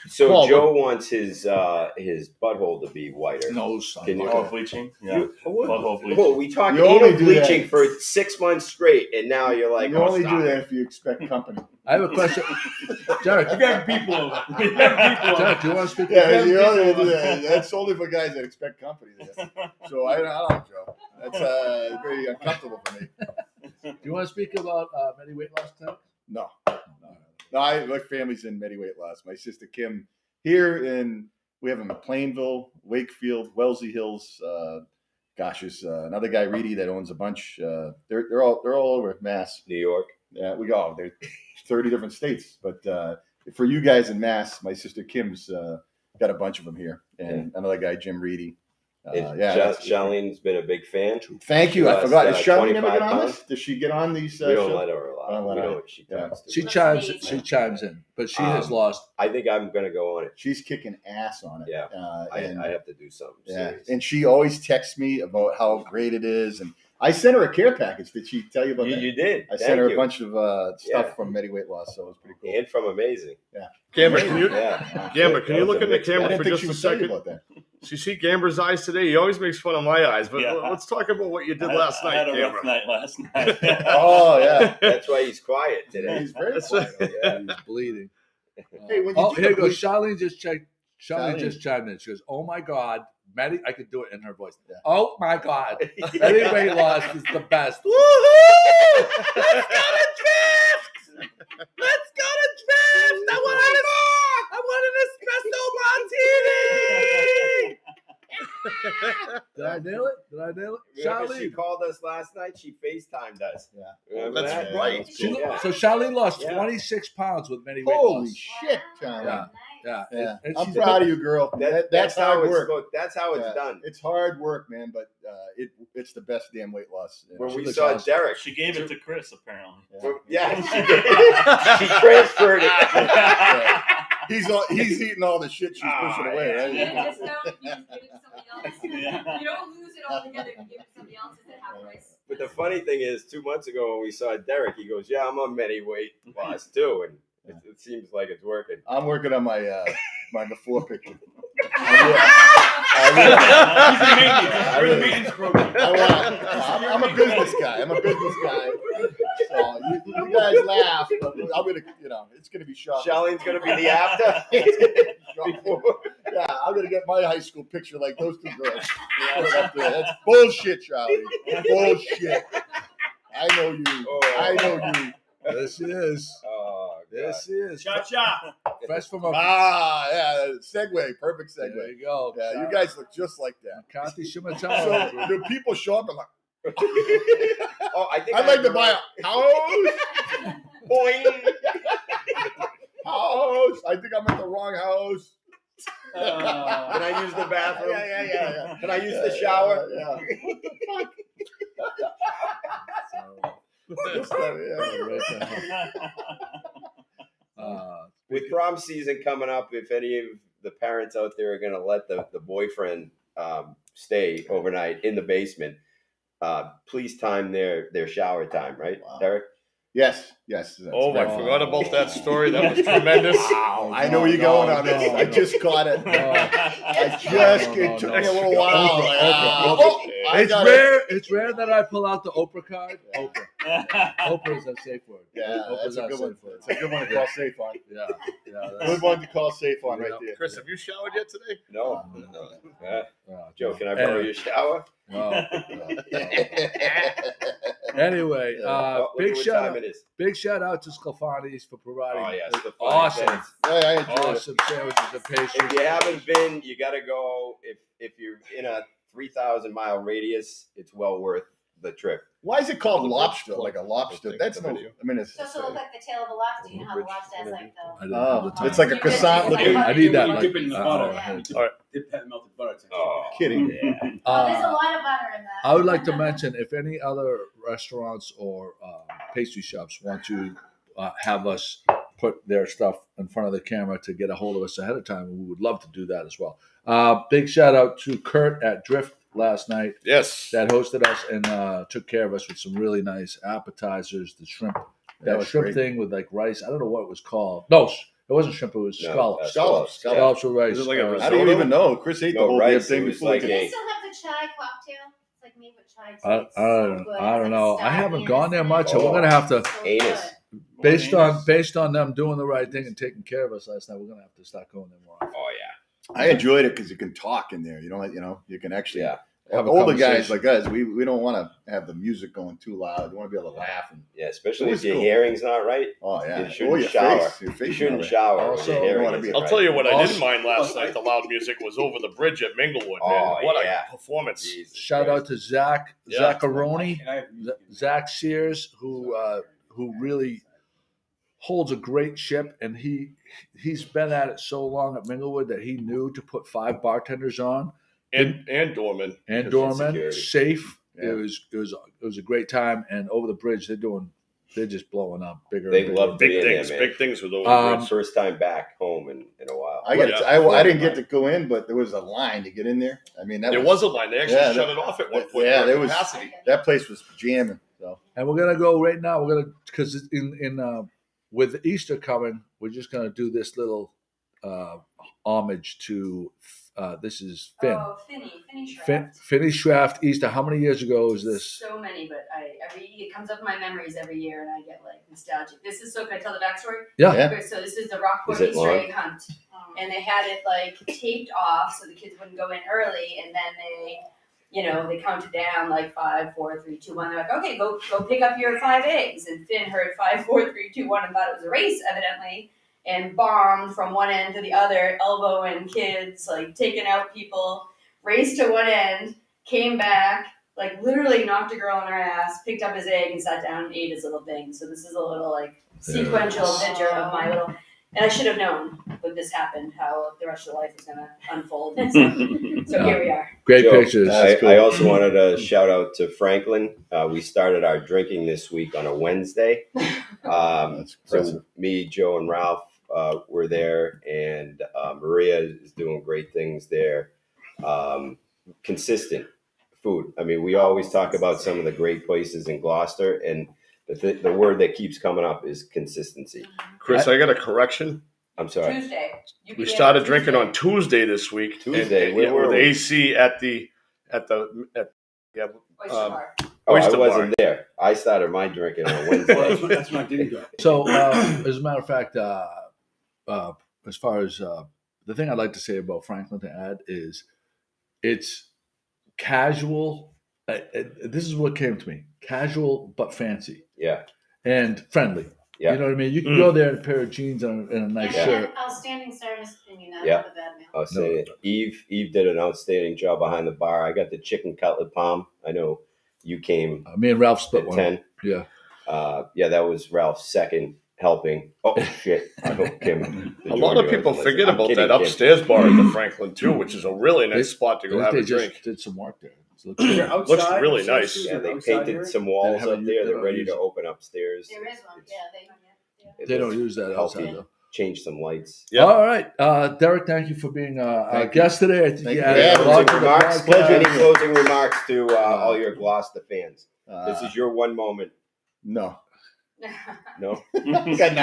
So Well, Joe wants his butthole to be whiter. No, son. Can you? Oh, bleaching. Yeah. Butthole bleaching. Well, we talked You only anal do bleaching that. for 6 months straight, and now you're like, You oh, only stop do it. that if you expect company. I have a question. Derek, You got people over. You got people over. Derek, do you want to speak? Yeah, Yeah, you only people- do that. That's only for guys that expect company. So I don't know, Joe. That's very uncomfortable for me. Do you want to speak about many weight loss techniques? No. My family's in many weight loss. My sister Kim here we have them in Plainville, Wakefield, Wellesley Hills. There's another guy, Reedy, that owns a bunch. They're all over Mass. New York. Yeah, there's 30 different states. But for you guys in Mass, my sister Kim's got a bunch of them here, and another guy, Jim Reedy. Charlene's been a big fan. Thank you. She I forgot. Is lost, Charlene ever 25 get on pounds. this? Does she get on these? We don't shows? let her a lot. Don't let We her. know what she talks to. She Looks chimes. amazing. She chimes in, but she has lost. I think I'm going to go on it. She's kicking ass on it. Yeah. And, I have to do something yeah. serious. And she always texts me about how great it is. And I sent her a care package. Did she tell you about that? You did. I Thank sent her a you. bunch of stuff Yeah. from Medi Weight Loss, so it was pretty cool. And from Amazing. Gamber, can you? Yeah. Gamber, can you look in the I camera didn't for think just she a would tell you second? about that. So you see Gamber's eyes today? He always makes fun of my eyes, but Yeah. let's talk about what you did I last had night, a rough Gamber. night last night. Oh, yeah. That's why he's quiet today. He's very That's quiet. Yeah. He's bleeding. Hey, when you Oh, do here the goes. bleach- Charlene just checked. Charlene Charlene. just chimed in. She goes, "Oh my God, Maddie!" I could do it in her voice. Yeah. Oh my God, Maddie weight loss is the best. Woohoo! Let's go to drift. Let's go to drift. I want an espresso martini. Did I nail it? Remember she Charlene. called us last night? She FaceTimed us. Yeah. Remember That's that? right. She, Yeah. So Charlene lost Yeah. 26 pounds with many weight Holy loss. shit, Charlie. Yeah. Yeah. Yeah. And I'm she's proud of you, girl. That's how hard it's work. That's how it's Yeah. done. It's hard work, man, but it's the best damn weight loss. When she we looks saw awesome. Derek, She gave it to Chris, apparently. Yeah. yeah, she did. She transferred it. Yeah. He's eating all the shit she's pushing Oh, away, yeah. right? You just don't. You just give it to somebody else. Yeah. You don't lose it all together. You give it to somebody else at half price. But the funny thing is, 2 months ago when we saw Derek, he goes, "Yeah, I'm on many weight loss too," and it seems like it's working. I'm working on my my before picture. He's the maintenance. We're the maintenance program. I'm a business guy. So you guys laugh, but I'm gonna, it's gonna be shocking. Charlene's gonna be the after. Yeah, I'm gonna get my high school picture like those two girls. Put it up there. That's bullshit, Charlie. Bullshit. I know you. I know you. This she is. Oh, God. This she is. Cha-cha. Fresh from a. Yeah, segue, perfect There segue. you go. Yeah, you guys look just like that. Conti So Shimatama. do people show up and like, Oh, I think I'd like to buy a house. Boing. House. I think I'm at the wrong house. Can I use the bathroom? Yeah. Can I use the shower? Yeah. With prom season coming up, if any of the parents out there are going to let the boyfriend stay overnight in the basement, please time their shower time, right, Wow. Derek? Yes. That's Oh, I very- forgot about that story. That was tremendous. Wow, I know where you're going on this. I just caught it. It took me a little while. I It's got rare. It's rare that I pull out the Oprah card. Oprah is a safe word. Yeah, Oprah's that's a our good one. safe word. It's a good one to call safe on. Yeah. Good one to call safe on right Yeah. there. Chris, have you showered yet today? No. Yeah. Joe, can I borrow your shower? No. Anyway, Look big at what shout time out. it is. Big shout out to Schofannes for providing Oh, yes. the awesome, fun events. Hey, I enjoyed it. awesome sandwiches and pastries. If you haven't been, you got to go. If you're in a 3,000-mile radius, it's well worth the trip. Why is it called Oh, the lobster? bridge Like a club. lobster? That's The no. video. I mean, it's. Just to look like the tail of a lobster. You know how the lobster has like the. I didn't have the Oh, time. it's like a croissant looking. I need that. You Like, dip it in the butter. Yeah. You dip, All right. dip that in melted butter. Oh, Kidding. yeah. Oh, there's a lot of butter in that. I would like to mention if any other restaurants or pastry shops want to have us put their stuff in front of the camera to get a hold of us ahead of time, we would love to do that as well. Big shout out to Kurt at Drift last night Yes. that hosted us and took care of us with some really nice appetizers. The shrimp, that was shrimp great. thing with like rice. I don't know what it was called. No, it wasn't shrimp. It was No, scallops. Scallops. Scallops with rice. Is it like a I risotto? don't even know. Chris ate the No, whole rice, damn thing it was before. like he Do could- they still have the chai cocktail? It's like made with chai tea. I It's so good. I It's don't like know. I starchy haven't and gone there it's much, so Oh. we're gonna have to. so Anus. good. Based on them doing the right thing and taking care of us last night, we're gonna have to start going there more often. Oh yeah. I enjoyed it because you can talk in there. You know, you can actually. Yeah. Have a Older guys conversation. like us, we don't want to have the music going too loud. You want to be able to laugh. And, Yeah, especially It if was your cool. hearing's not right. oh yeah. You shouldn't your shower. Face, your face You is shouldn't not right. shower. Also, when you your don't hearing wanna is be- I'll right. tell you what I Also- didn't mind last night. The loud music was over the bridge at Minglewood. Oh, Man. What yeah. a performance! Jesus Shout Christ. out to Zach Yeah. Zaccaroni, And I have music in Zach Sears, who really holds a great ship, and he's been at it so long at Minglewood that he knew to put 5 bartenders on And Dorman. and Because of doormen, security. safe. Yeah. It was a great time, and over the bridge they're just blowing up bigger. They and bigger. love Big being things. there, man. Big things with over the bridge. First time back home in a while. I got. Yeah. I didn't get to go in, but there was a line to get in there. I mean, that There was a line. They actually Yeah, shut that- it off at one point. yeah, for there was- capacity. that place was jamming. So And we're gonna go right now. We're gonna because in with Easter coming, we're just gonna do this little homage to this is Finn. Oh, Finny Finny Schraft Easter. How many years ago was this? So many, but it comes up in my memories every year, and I get like nostalgic. This is so. Can I tell the backstory? Yeah. Yeah. Okay, so this is the Rockport Is it Easter long? egg hunt, and they had it like taped off so the kids wouldn't go in early, and then they counted down like 5, 4, 3, 2, 1. They're like, okay, go pick up your 5 eggs, and Finn heard 5, 4, 3, 2, 1, and thought it was a race, evidently. And bombed from one end to the other, elbowing kids, like taking out people, raced to one end, came back, like literally knocked a girl on her ass, picked up his egg and sat down and ate his little thing. So this is a little like sequential picture of my little, and I should have known when this happened how the rest of the life was going to unfold. And so here we are. Great Joe, pictures. I also wanted to shout out to Franklin. We started our drinking this week on a Wednesday. That's So impressive. me, Joe, and Ralph were there, and Maria is doing great things there. Consistent food. I mean, we always talk about some of the great places in Gloucester, and the word that keeps coming up is consistency. Chris, I got a correction. I'm sorry. Tuesday. You We began started Tuesday. drinking on Tuesday this week. Tuesday? and, Where yeah, were with we? AC at Oyster um, Bar. Oh, I Oyster wasn't there. I started my drinking on Wednesday. That's when I didn't go. So, as a matter of fact, as far as the thing I'd like to say about Franklin to add is it's casual. This is what came to me: casual but fancy Yeah. and friendly. Yeah. You know what I mean? You can go there in a pair of jeans and a nice Yeah, shirt. outstanding service, and you know, Yeah. not a bad meal. I'll say it. Eve did an outstanding job behind the bar. I got the chicken cutlet palm. I know you came Me and Ralph split at one. 10. Yeah. Yeah, that was Ralph's second helping. Oh, shit. I hope Kim. a lot of people forget about that upstairs. upstairs bar at the Franklin too, which is a really nice spot to go have They a just drink. did some work there. It looks Looks really nice. Yeah, they painted some walls haven't up there. used- They're ready to open upstairs. There is one. Yeah, They don't use that healthy. outside though. Change some lights. Yeah. All right, Derek. Thank you for being our Thank you. guest today. I think Thank you you added for a lot Closing to the remarks. podcast. Any closing remarks to all your Gloucester fans? This is your one moment. No. No. I got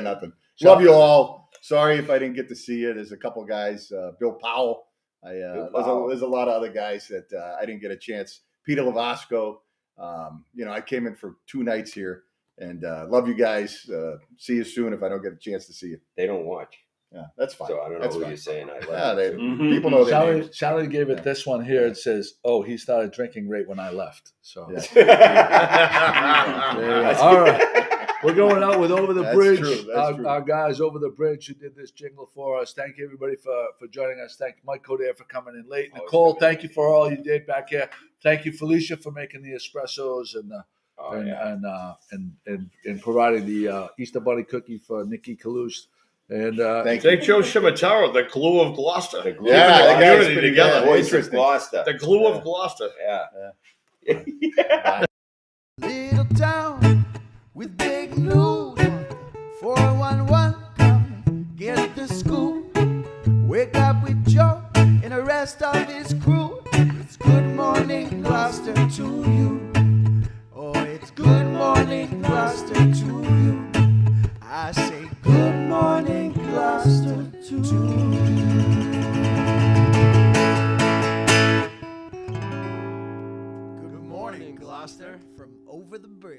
nothing. Love you all. Sorry if I didn't get to see you. There's a couple guys, Bill Powell. There's a lot of other guys that I didn't get a chance. Peter Lavasco. I came in for 2 nights here, and love you guys. See you soon if I don't get a chance to see you. They don't watch, Yeah, that's fine. so I don't know That's who fine. you're saying. I Yeah, love they, you too. people know their names. Sally gave it Yeah. this one here. It says, "Oh, he started drinking right when I left." So Yeah. there you go. All right, we're going out with Over the That's Bridge. true, that's true. Our guys Over the Bridge who did this jingle for us. Thank you everybody for joining us. Thank Mike Coder for coming in late. Always Nicole, good. thank you for all you did back here thank you, Felicia, for making the espressos and Oh, yeah. and providing the Easter Bunny cookie for Nikki Kaloust. And Thank Thank Joe Cimitaro, the glue of Gloucester. The glue Yeah, of that guy's community pretty together. good. Voice of Interesting. Gloucester. The glue of Gloucester. Yeah. Little town with big news. 411, come get the scoop. Wake up with Joe and the rest of his crew. It's good morning, Gloucester, to you. Oh, it's good morning, Gloucester, to you. I say good